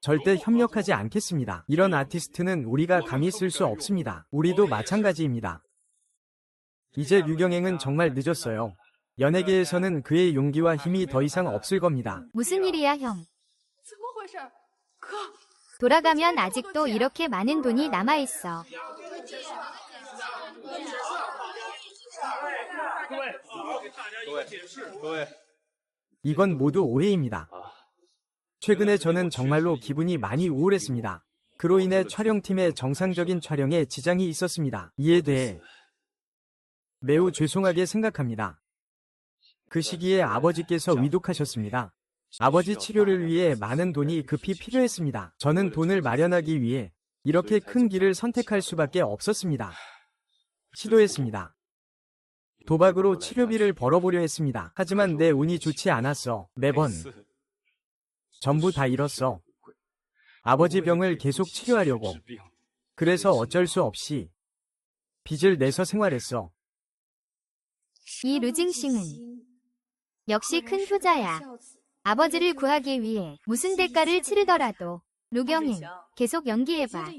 절대 협력하지 않겠습니다. 이런 아티스트는 우리가 감히 쓸 수 없습니다. 우리도 마찬가지입니다. 이제 류경행은 정말 늦었어요. 연예계에서는 그의 용기와 힘이 더 이상 없을 겁니다. 무슨 일이야, 형? 돌아가면 아직도 이렇게 많은 돈이 남아있어. 이건 모두 오해입니다. 최근에 저는 정말로 기분이 많이 우울했습니다. 그로 인해 촬영팀의 정상적인 촬영에 지장이 있었습니다. 이에 대해 매우 죄송하게 생각합니다. 그 시기에 아버지께서 위독하셨습니다. 아버지 치료를 위해 많은 돈이 급히 필요했습니다. 저는 돈을 마련하기 위해 이렇게 큰 길을 선택할 수밖에 없었습니다. 시도했습니다. 도박으로 치료비를 벌어보려 했습니다. 하지만 내 운이 좋지 않았어. 매번 전부 다 잃었어. 아버지 병을 계속 치료하려고. 그래서 어쩔 수 없이 빚을 내서 생활했어. 이 루징싱은 역시 큰 효자야. 아버지를 구하기 위해 무슨 대가를 치르더라도 루경행 계속 연기해봐.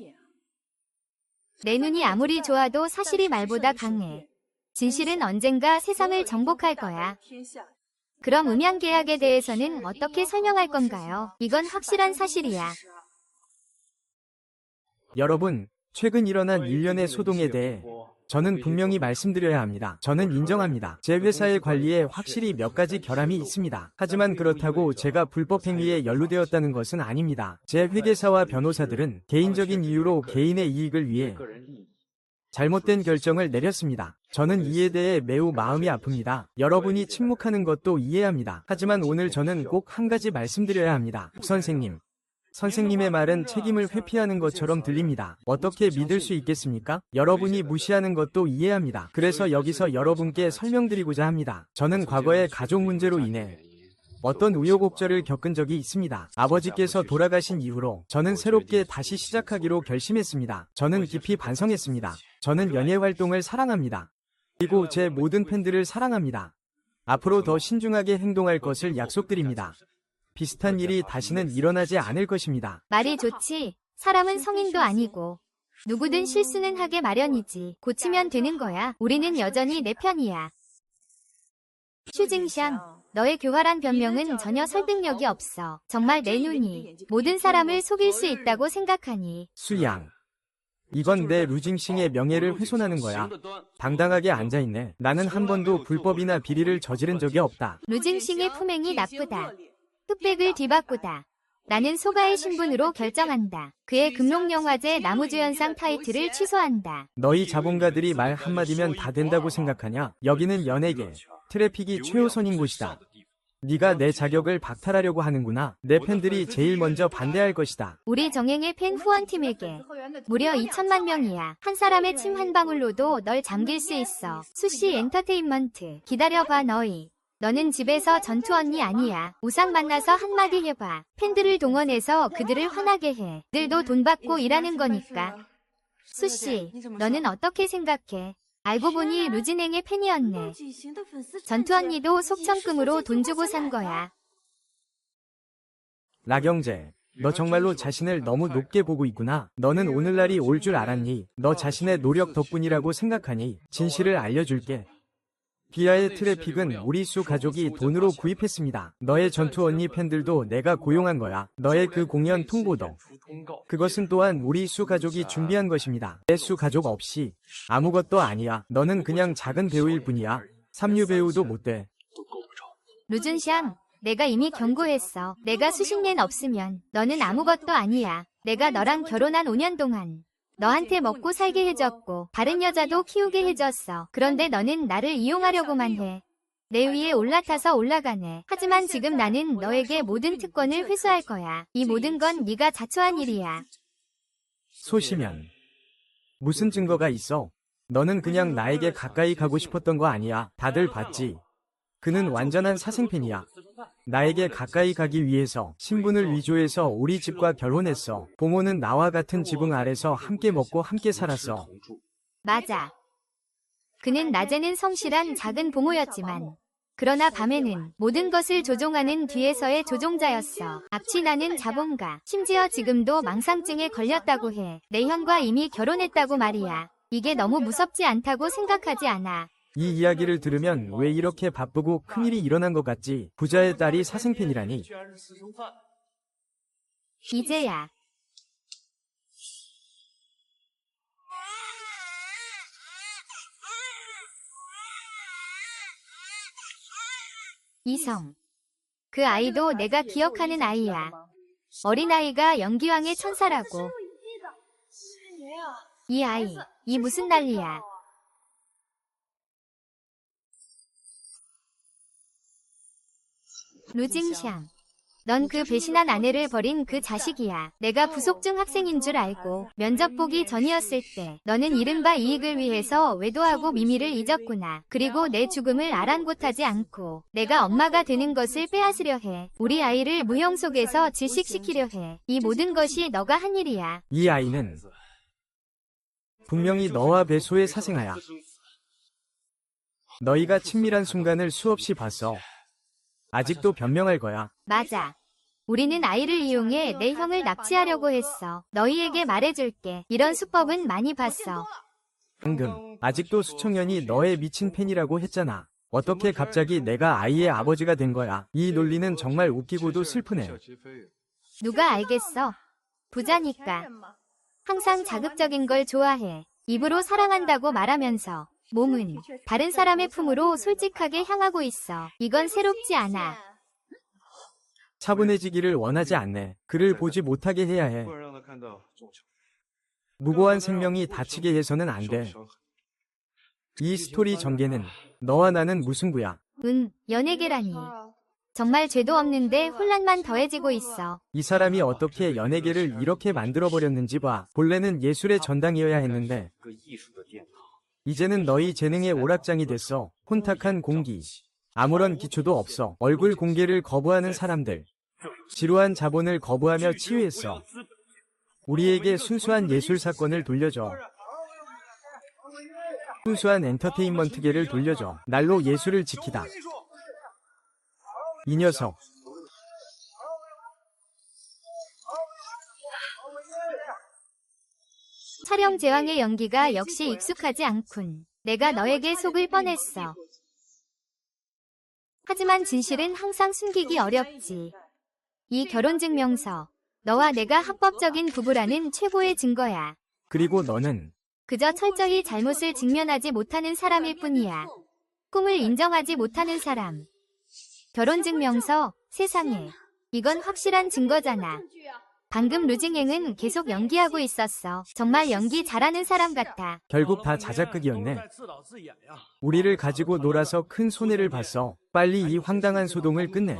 내 눈이 아무리 좋아도 사실이 말보다 강해. 진실은 언젠가 세상을 정복할 거야. 그럼 음향계약에 대해서는 어떻게 설명할 건가요? 이건 확실한 사실이야. 여러분, 최근 일어난 일련의 소동에 대해 저는 분명히 말씀드려야 합니다. 저는 인정합니다. 제 회사의 관리에 확실히 몇 가지 결함이 있습니다. 하지만 그렇다고 제가 불법 행위에 연루되었다는 것은 아닙니다. 제 회계사와 변호사들은 개인적인 이유로 개인의 이익을 위해 잘못된 결정을 내렸습니다. 저는 이에 대해 매우 마음이 아픕니다. 여러분이 침묵하는 것도 이해합니다. 하지만 오늘 저는 꼭 한 가지 말씀드려야 합니다. 선생님. 선생님의 말은 책임을 회피하는 것처럼 들립니다. 어떻게 믿을 수 있겠습니까? 여러분이 무시하는 것도 이해합니다. 그래서 여기서 여러분께 설명드리고자 합니다. 저는 과거의 가족 문제로 인해 어떤 우여곡절을 겪은 적이 있습니다. 아버지께서 돌아가신 이후로 저는 새롭게 다시 시작하기로 결심했습니다. 저는 깊이 반성했습니다. 저는 연예 활동을 사랑합니다. 그리고 제 모든 팬들을 사랑합니다. 앞으로 더 신중하게 행동할 것을 약속드립니다. 비슷한 일이 다시는 일어나지 않을 것입니다. 말이 좋지. 사람은 성인도 아니고 누구든 실수는 하게 마련이지. 고치면 되는 거야. 우리는 여전히 내 편이야. 슈징샹, 너의 교활한 변명은 전혀 설득력이 없어. 정말 내 눈이 모든 사람을 속일 수 있다고 생각하니. 수양. 이건 내 루징싱의 명예를 훼손하는 거야. 당당하게 앉아있네. 나는 한 번도 불법이나 비리를 저지른 적이 없다. 루징싱의 품행이 나쁘다. 흑백을 뒤바꾸다. 나는 소가의 신분으로 결정한다. 그의 금록영화제 나무주연상 타이틀을 취소한다. 너희 자본가들이 말 한마디면 다 된다고 생각하냐? 여기는 연예계, 트래픽이 최우선인 곳이다. 네가 내 자격을 박탈하려고 하는구나. 내 팬들이 제일 먼저 반대할 것이다. 우리 정행의 팬 후원팀에게 무려 2천만 명이야. 한 사람의 침 한 방울로도 널 잠길 수 있어. 수시 엔터테인먼트. 기다려봐 너희. 너는 집에서 전투 언니 아니야. 우상 만나서 한마디 해봐. 팬들을 동원해서 그들을 화나게 해. 그들도 돈 받고 일하는 거니까. 수씨, 너는 어떻게 생각해? 알고 보니 루진행의 팬이었네. 전투 언니도 속천금으로 돈 주고 산 거야. 나경재, 너 정말로 자신을 너무 높게 보고 있구나. 너는 오늘날이 올 줄 알았니? 너 자신의 노력 덕분이라고 생각하니? 진실을 알려줄게. 비하의 트래픽은 우리 수 가족이 돈으로 구입했습니다. 너의 전투 언니 팬들도 내가 고용한 거야. 너의 그 공연 통보도. 그것은 또한 우리 수 가족이 준비한 것입니다. 내 수 가족 없이 아무것도 아니야. 너는 그냥 작은 배우일 뿐이야. 삼류 배우도 못 돼. 루준샹, 내가 이미 경고했어. 내가 수십 년 없으면 너는 아무것도 아니야. 내가 너랑 결혼한 5년 동안 너한테 먹고 살게 해줬고 다른 여자도 키우게 해줬어. 그런데 너는 나를 이용하려고만 해. 내 위에 올라타서 올라가네. 하지만 지금 나는 너에게 모든 특권을 회수할 거야. 이 모든 건 네가 자초한 일이야. 소시면 무슨 증거가 있어? 너는 그냥 나에게 가까이 가고 싶었던 거 아니야. 다들 봤지? 그는 완전한 사생팬이야. 나에게 가까이 가기 위해서 신분을 위조해서 우리 집과 결혼했어. 봉호는 나와 같은 지붕 아래서 함께 먹고 함께 살았어. 맞아. 그는 낮에는 성실한 작은 봉호였지만 그러나 밤에는 모든 것을 조종하는 뒤에서의 조종자였어. 악취나는 자본가. 심지어 지금도 망상증에 걸렸다고 해. 내 형과 이미 결혼했다고 말이야. 이게 너무 무섭지 않다고 생각하지 않아. 이 이야기를 들으면 왜 이렇게 바쁘고 큰일이 일어난 것 같지? 부자의 딸이 사생팬이라니. 이제야. 이성. 그 아이도 내가 기억하는 아이야. 어린아이가 연기왕의 천사라고. 이 아이, 이 무슨 난리야. 루징샹. 넌 그 배신한 아내를 버린 그 자식이야. 내가 부속중 학생인 줄 알고 면접 보기 전이었을 때 너는 이른바 이익을 위해서 외도하고 미미를 잊었구나. 그리고 내 죽음을 아랑곳하지 않고 내가 엄마가 되는 것을 빼앗으려 해. 우리 아이를 무형 속에서 질식시키려 해. 이 모든 것이 너가 한 일이야. 이 아이는 분명히 너와 배소의 사생아야. 너희가 친밀한 순간을 수없이 봤어. 아직도 변명할 거야. 맞아. 우리는 아이를 이용해 내 형을 납치하려고 했어. 너희에게 말해줄게. 이런 수법은 많이 봤어. 방금 아직도 수청년이 너의 미친 팬이라고 했잖아. 어떻게 갑자기 내가 아이의 아버지가 된 거야. 이 논리는 정말 웃기고도 슬프네. 누가 알겠어? 부자니까. 항상 자극적인 걸 좋아해. 입으로 사랑한다고 말하면서 몸은 다른 사람의 품으로 솔직하게 향하고 있어. 이건 새롭지 않아. 차분해지기를 원하지 않네. 그를 보지 못하게 해야 해. 무고한 생명이 다치게 해서는 안 돼. 이 스토리 전개는 너와 나는 무승부야. 연예계라니. 정말 죄도 없는데 혼란만 더해지고 있어. 이 사람이 어떻게 연예계를 이렇게 만들어버렸는지 봐. 본래는 예술의 전당이어야 했는데 이제는 너희 재능의 오락장이 됐어. 혼탁한 공기. 아무런 기초도 없어. 얼굴 공개를 거부하는 사람들. 지루한 자본을 거부하며 치유했어. 우리에게 순수한 예술 사건을 돌려줘. 순수한 엔터테인먼트계를 돌려줘. 날로 예술을 지키다. 이 녀석. 촬영 제왕의 연기가 역시 익숙하지 않군. 내가 너에게 속을 뻔했어. 하지만 진실은 항상 숨기기 어렵지. 이 결혼증명서, 너와 내가 합법적인 부부라는 최고의 증거야. 그리고 너는 그저 철저히 잘못을 직면하지 못하는 사람일 뿐이야. 꿈을 인정하지 못하는 사람. 결혼증명서, 세상에. 이건 확실한 증거잖아. 방금 루징행은 계속 연기하고 있었어. 정말 연기 잘하는 사람 같아. 결국 다 자작극이었네. 우리를 가지고 놀아서 큰 손해를 봤어. 빨리 이 황당한 소동을 끝내.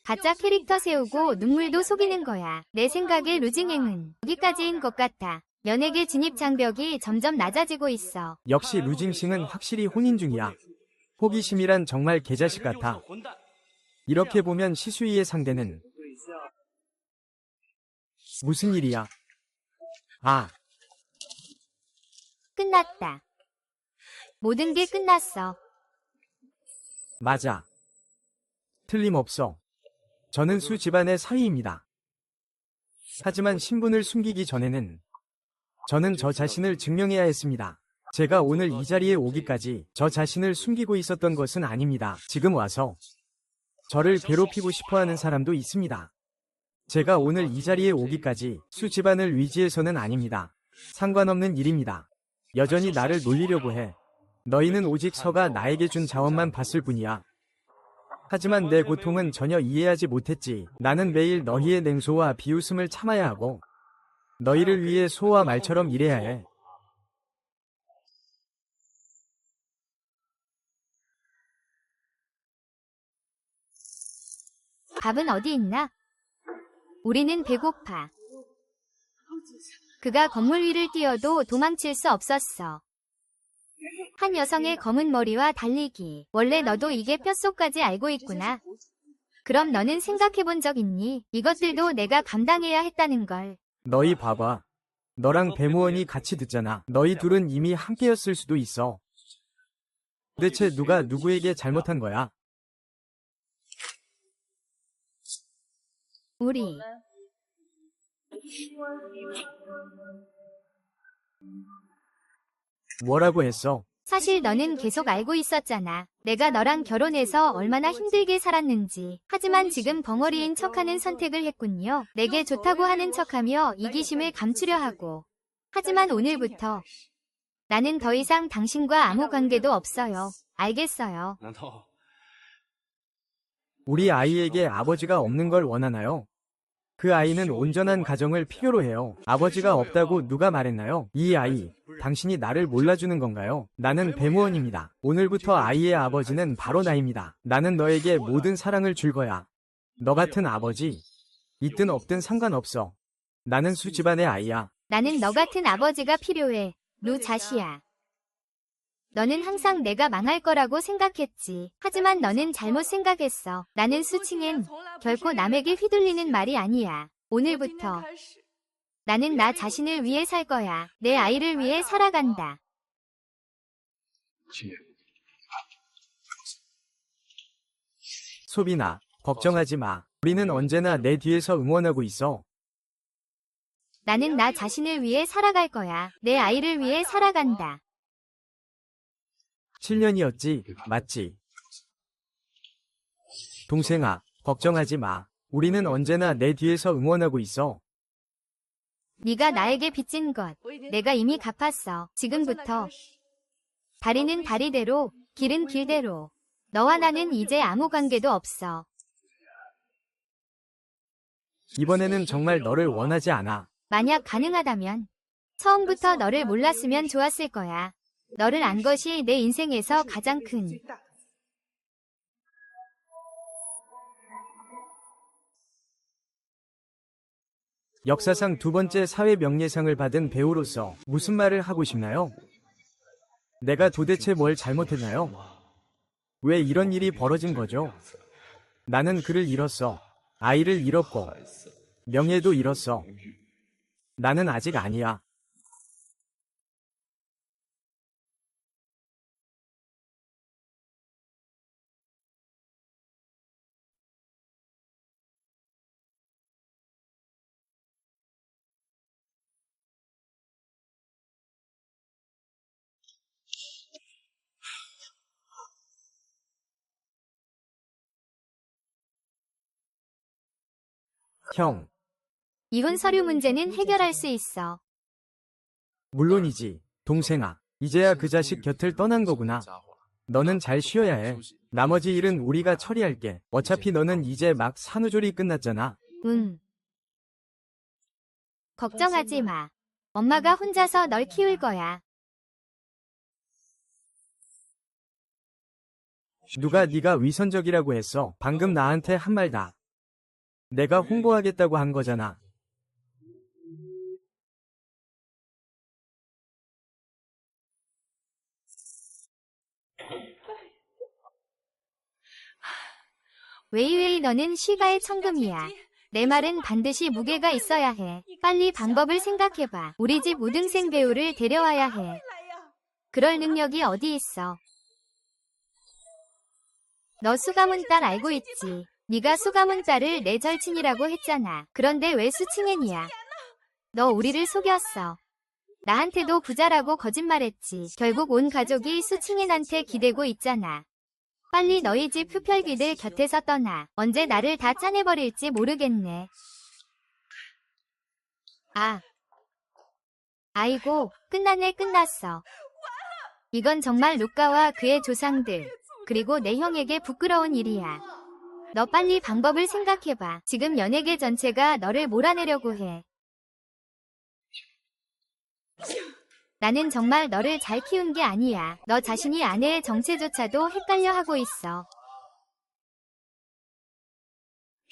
가짜 캐릭터 세우고 눈물도 속이는 거야. 내 생각에 루징행은 여기까지인 것 같아. 연예계 진입 장벽이 점점 낮아지고 있어. 역시 루징싱은 확실히 혼인 중이야. 호기심이란 정말 개자식 같아. 이렇게 보면 시수이의 상대는 무슨 일이야? 아, 끝났다. 모든 게 끝났어. 맞아. 틀림없어. 저는 수 집안의 사위입니다. 하지만 신분을 숨기기 전에는 저는 저 자신을 증명해야 했습니다. 제가 오늘 이 자리에 오기까지 저 자신을 숨기고 있었던 것은 아닙니다. 지금 와서 저를 괴롭히고 싶어하는 사람도 있습니다. 제가 오늘 이 자리에 오기까지 수 집안을 위지해서는 아닙니다. 상관없는 일입니다. 여전히 나를 놀리려고 해. 너희는 오직 서가 나에게 준 자원만 봤을 뿐이야. 하지만 내 고통은 전혀 이해하지 못했지. 나는 매일 너희의 냉소와 비웃음을 참아야 하고 너희를 위해 소와 말처럼 일해야 해. 밥은 어디 있나? 우리는 배고파. 그가 건물 위를 뛰어도 도망칠 수 없었어. 한 여성의 검은 머리와 달리기. 원래 너도 이게 뼛속까지 알고 있구나. 그럼 너는 생각해본 적 있니? 이것들도 내가 감당해야 했다는 걸. 너희 봐봐. 너랑 배무원이 같이 듣잖아. 너희 둘은 이미 함께였을 수도 있어. 도대체 누가 누구에게 잘못한 거야? 우리. 뭐라고 했어? 사실 너는 계속 알고 있었잖아. 내가 너랑 결혼해서 얼마나 힘들게 살았는지. 하지만 지금 벙어리인 척하는 선택을 했군요. 내게 좋다고 하는 척하며 이기심을 감추려 하고. 하지만 오늘부터 나는 더 이상 당신과 아무 관계도 없어요. 알겠어요. 우리 아이에게 아버지가 없는 걸 원하나요? 그 아이는 온전한 가정을 필요로 해요. 아버지가 없다고 누가 말했나요? 이 아이, 당신이 나를 몰라주는 건가요? 나는 배무원입니다. 오늘부터 아이의 아버지는 바로 나입니다. 나는 너에게 모든 사랑을 줄 거야. 너 같은 아버지, 있든 없든 상관없어. 나는 수 집안의 아이야. 나는 너 같은 아버지가 필요해. 루 자시야. 너는 항상 내가 망할 거라고 생각했지. 하지만 너는 잘못 생각했어. 나는 수칭엔 결코 남에게 휘둘리는 말이 아니야. 오늘부터 나는 나 자신을 위해 살 거야. 내 아이를 위해 살아간다. 소빈아, 걱정하지 마. 우리는 언제나 내 뒤에서 응원하고 있어. 나는 나 자신을 위해 살아갈 거야. 내 아이를 위해 살아간다. 7년이었지, 맞지? 동생아, 걱정하지 마. 우리는 언제나 내 뒤에서 응원하고 있어. 네가 나에게 빚진 것, 내가 이미 갚았어. 지금부터 다리는 다리대로, 길은 길대로. 너와 나는 이제 아무 관계도 없어. 이번에는 정말 너를 원하지 않아. 만약 가능하다면 처음부터 너를 몰랐으면 좋았을 거야. 너를 안 것이 내 인생에서 가장 큰 역사상 두 번째 사회 명예상을 받은 배우로서 무슨 말을 하고 싶나요? 내가 도대체 뭘 잘못했나요? 왜 이런 일이 벌어진 거죠? 나는 그를 잃었어. 아이를 잃었고, 명예도 잃었어. 나는 아직 아니야. 형, 이혼 서류 문제는 해결할 수 있어. 물론이지, 동생아. 이제야 그 자식 곁을 떠난 거구나. 너는 잘 쉬어야 해. 나머지 일은 우리가 처리할게. 어차피 너는 이제 막 산후조리 끝났잖아. 응. 걱정하지 마. 엄마가 혼자서 널 키울 거야. 누가 네가 위선적이라고 했어. 방금 나한테 한 말 다. 내가 홍보하겠다고 한 거잖아. 웨이웨이 너는 쉬가의 천금이야. 내 말은 반드시 무게가 있어야 해. 빨리 방법을 생각해봐. 우리 집 우등생 배우를 데려와야 해. 그럴 능력이 어디 있어. 너 수가문 딸 알고 있지? 네가 수가문 딸을 내 절친이라고 했잖아. 그런데 왜 수칭엔이야? 너 우리를 속였어. 나한테도 부자라고 거짓말했지. 결국 온 가족이 수칭엔한테 기대고 있잖아. 빨리 너희 집 흡혈귀들 곁에서 떠나. 언제 나를 다 짜내버릴지 모르겠네. 아이고, 끝났네 끝났어. 이건 정말 루카와 그의 조상들, 그리고 내 형에게 부끄러운 일이야. 너 빨리 방법을 생각해봐. 지금 연예계 전체가 너를 몰아내려고 해. 나는 정말 너를 잘 키운 게 아니야. 너 자신이 아내의 정체조차도 헷갈려 하고 있어.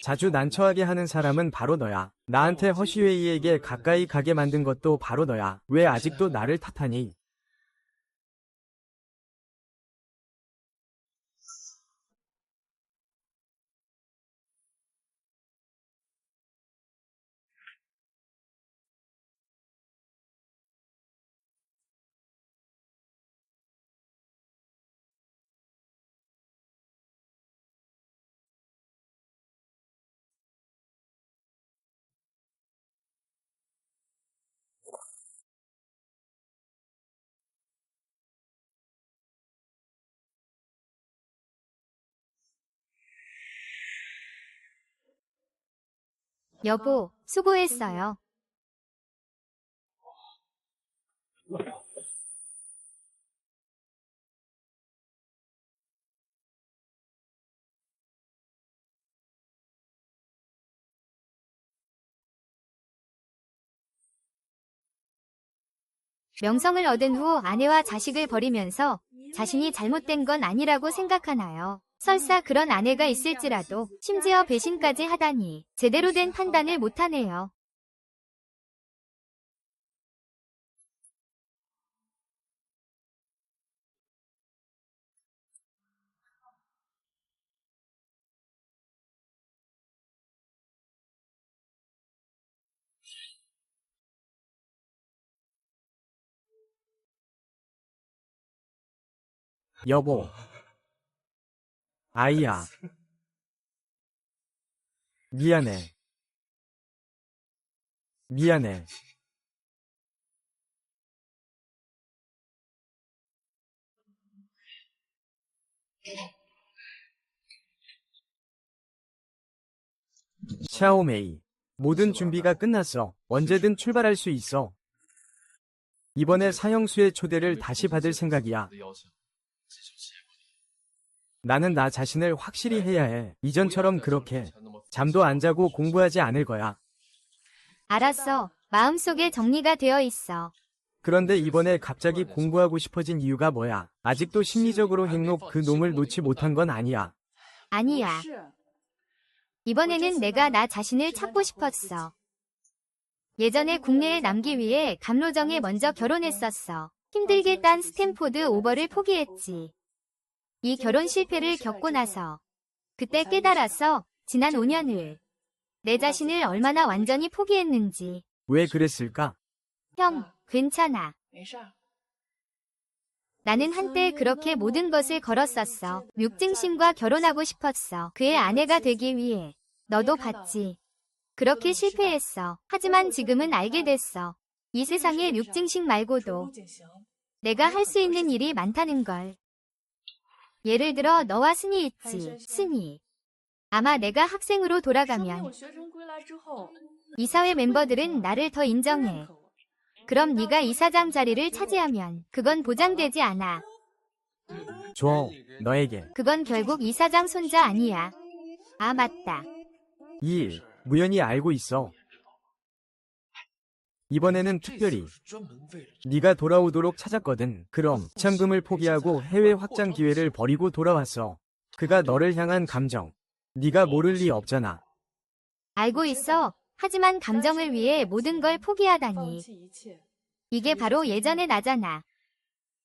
자주 난처하게 하는 사람은 바로 너야. 나한테 허시웨이에게 가까이 가게 만든 것도 바로 너야. 왜 아직도 나를 탓하니? 여보, 수고했어요. 명성을 얻은 후 아내와 자식을 버리면서 자신이 잘못된 건 아니라고 생각하나요? 설사 그런 아내가 있을지라도 심지어 배신까지 하다니 제대로 된 판단을 못하네요. 여보. 아이야. 미안해. 미안해. 샤오메이. 모든 준비가 끝났어. 언제든 출발할 수 있어. 이번에 사형수의 초대를 다시 받을 생각이야. 나는 나 자신을 확실히 해야 해. 이전처럼 그렇게 잠도 안 자고 공부하지 않을 거야. 알았어. 마음속에 정리가 되어 있어. 그런데 이번에 갑자기 공부하고 싶어진 이유가 뭐야? 아직도 심리적으로 행록 그 놈을 놓지 못한 건 아니야. 아니야. 이번에는 내가 나 자신을 찾고 싶었어. 예전에 국내에 남기 위해 감로정에 먼저 결혼했었어. 힘들게 딴 스탠포드 오버를 포기했지. 이 결혼 실패를 겪고 나서 그때 깨달았어. 지난 5년을 내 자신을 얼마나 완전히 포기했는지. 왜 그랬을까? 형, 괜찮아. 나는 한때 그렇게 모든 것을 걸었었어. 묵증신과 결혼하고 싶었어. 그의 아내가 되기 위해. 너도 봤지. 그렇게 실패했어. 하지만 지금은 알게 됐어. 이 세상에 묵증신 말고도 내가 할 수 있는 일이 많다는 걸. 예를 들어 너와 스니 있지. 스니. 아마 내가 학생으로 돌아가면 이사회 멤버들은 나를 더 인정해. 그럼 네가 이사장 자리를 차지하면 그건 보장되지 않아. 줘, 너에게. 그건 결국 이사장 손자 아니야. 아, 맞다. 무연히 알고 있어. 이번에는 특별히 네가 돌아오도록 찾았거든. 그럼 창금을 포기하고 해외 확장 기회를 버리고 돌아왔어. 그가 너를 향한 감정. 네가 모를 리 없잖아. 알고 있어. 하지만 감정을 위해 모든 걸 포기하다니. 이게 바로 예전의 나잖아.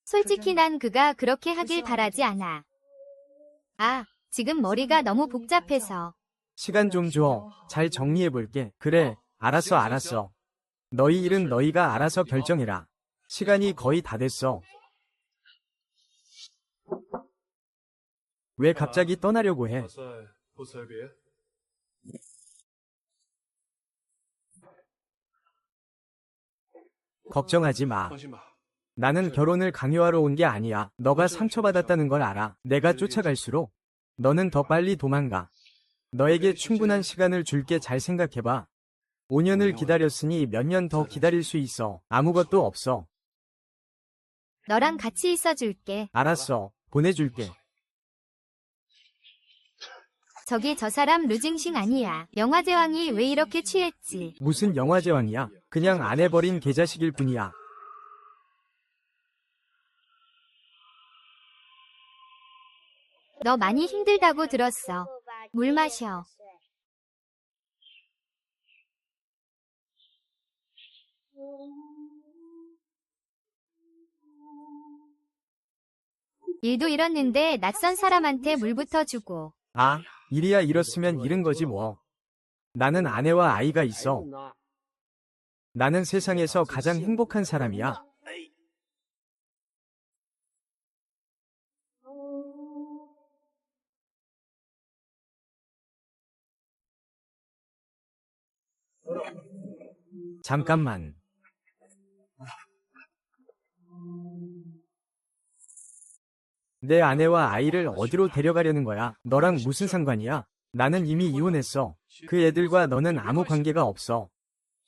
솔직히 난 그가 그렇게 하길 바라지 않아. 아, 지금 머리가 너무 복잡해서. 시간 좀 줘. 잘 정리해볼게. 그래, 알았어. 너희 일은 너희가 알아서 결정해라. 시간이 거의 다 됐어. 왜 갑자기 떠나려고 해? 걱정하지 마. 나는 결혼을 강요하러 온 게 아니야. 너가 상처받았다는 걸 알아. 내가 쫓아갈수록 너는 더 빨리 도망가. 너에게 충분한 시간을 줄게. 잘 생각해봐. 5년을 기다렸으니 몇 년 더 기다릴 수 있어. 아무것도 없어. 너랑 같이 있어줄게. 알았어. 보내줄게. 저기 저 사람 루징싱 아니야. 영화제왕이 왜 이렇게 취했지? 무슨 영화제왕이야. 그냥 안 해버린 개자식일 뿐이야. 너 많이 힘들다고 들었어. 물 마셔. 일도 잃었는데 낯선 사람한테 물부터 주고. 아, 일이야 잃었으면 잃은 거지 뭐. 나는 아내와 아이가 있어. 나는 세상에서 가장 행복한 사람이야. 잠깐만. 내 아내와 아이를 어디로 데려가려는 거야? 너랑 무슨 상관이야? 나는 이미 이혼했어. 그 애들과 너는 아무 관계가 없어.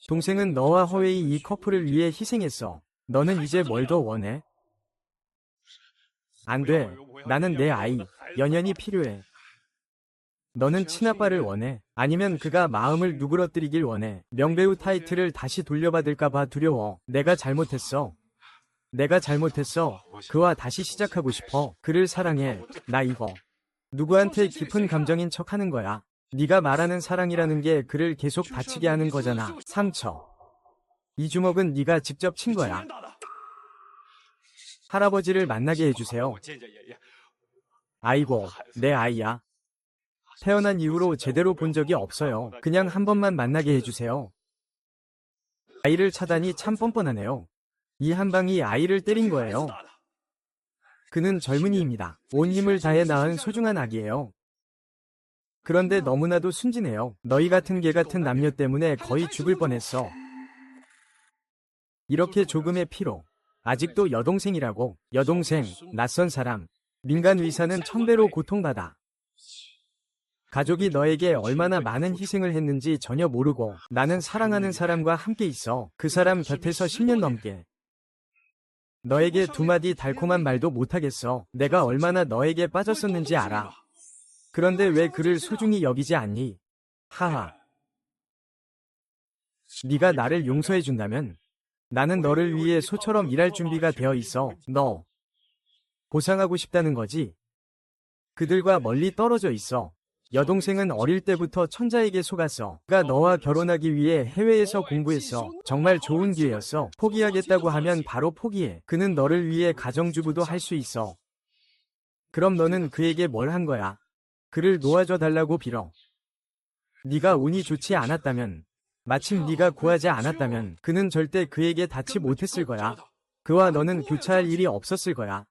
동생은 너와 허웨이 이 커플을 위해 희생했어. 너는 이제 뭘 더 원해? 안 돼. 나는 내 아이, 연연이 필요해. 너는 친아빠를 원해? 아니면 그가 마음을 누그러뜨리길 원해? 명배우 타이틀을 다시 돌려받을까봐 두려워. 내가 잘못했어. 그와 다시 시작하고 싶어. 그를 사랑해. 나 이거. 누구한테 깊은 감정인 척하는 거야. 네가 말하는 사랑이라는 게 그를 계속 다치게 하는 거잖아. 상처. 이 주먹은 네가 직접 친 거야. 할아버지를 만나게 해주세요. 아이고, 내 아이야. 태어난 이후로 제대로 본 적이 없어요. 그냥 한 번만 만나게 해주세요. 아이를 차다니 참 뻔뻔하네요. 이 한 방이 아이를 때린 거예요. 그는 젊은이입니다. 온 힘을 다해 낳은 소중한 아기예요. 그런데 너무나도 순진해요. 너희 같은 개 같은 남녀 때문에 거의 죽을 뻔했어. 이렇게 조금의 피로. 아직도 여동생이라고. 여동생, 낯선 사람. 민간 의사는 1000배로 고통받아. 가족이 너에게 얼마나 많은 희생을 했는지 전혀 모르고 나는 사랑하는 사람과 함께 있어. 그 사람 곁에서 10년 넘게. 너에게 두 마디 달콤한 말도 못하겠어. 내가 얼마나 너에게 빠졌었는지 알아. 그런데 왜 그를 소중히 여기지 않니? 하하. 네가 나를 용서해준다면 나는 너를 위해 소처럼 일할 준비가 되어 있어. 너 보상하고 싶다는 거지? 그들과 멀리 떨어져 있어. 여동생은 어릴 때부터 천자에게 속았어. 그가 너와 결혼하기 위해 해외에서 공부했어. 정말 좋은 기회였어. 포기하겠다고 하면 바로 포기해. 그는 너를 위해 가정주부도 할 수 있어. 그럼 너는 그에게 뭘 한 거야? 그를 놓아줘 달라고 빌어. 네가 운이 좋지 않았다면, 마침 네가 구하지 않았다면 그는 절대 그에게 닿지 못했을 거야. 그와 너는 교차할 일이 없었을 거야.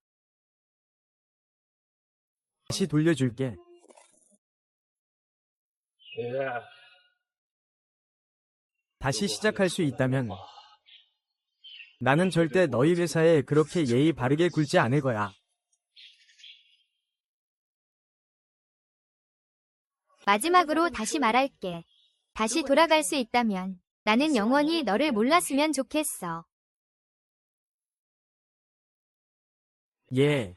다시 돌려줄게. 다시 시작할 수 있다면 나는 절대 너희 회사에 그렇게 예의 바르게 굴지 않을 거야. 마지막으로 다시 말할게. 다시 돌아갈 수 있다면 나는 영원히 너를 몰랐으면 좋겠어. 예.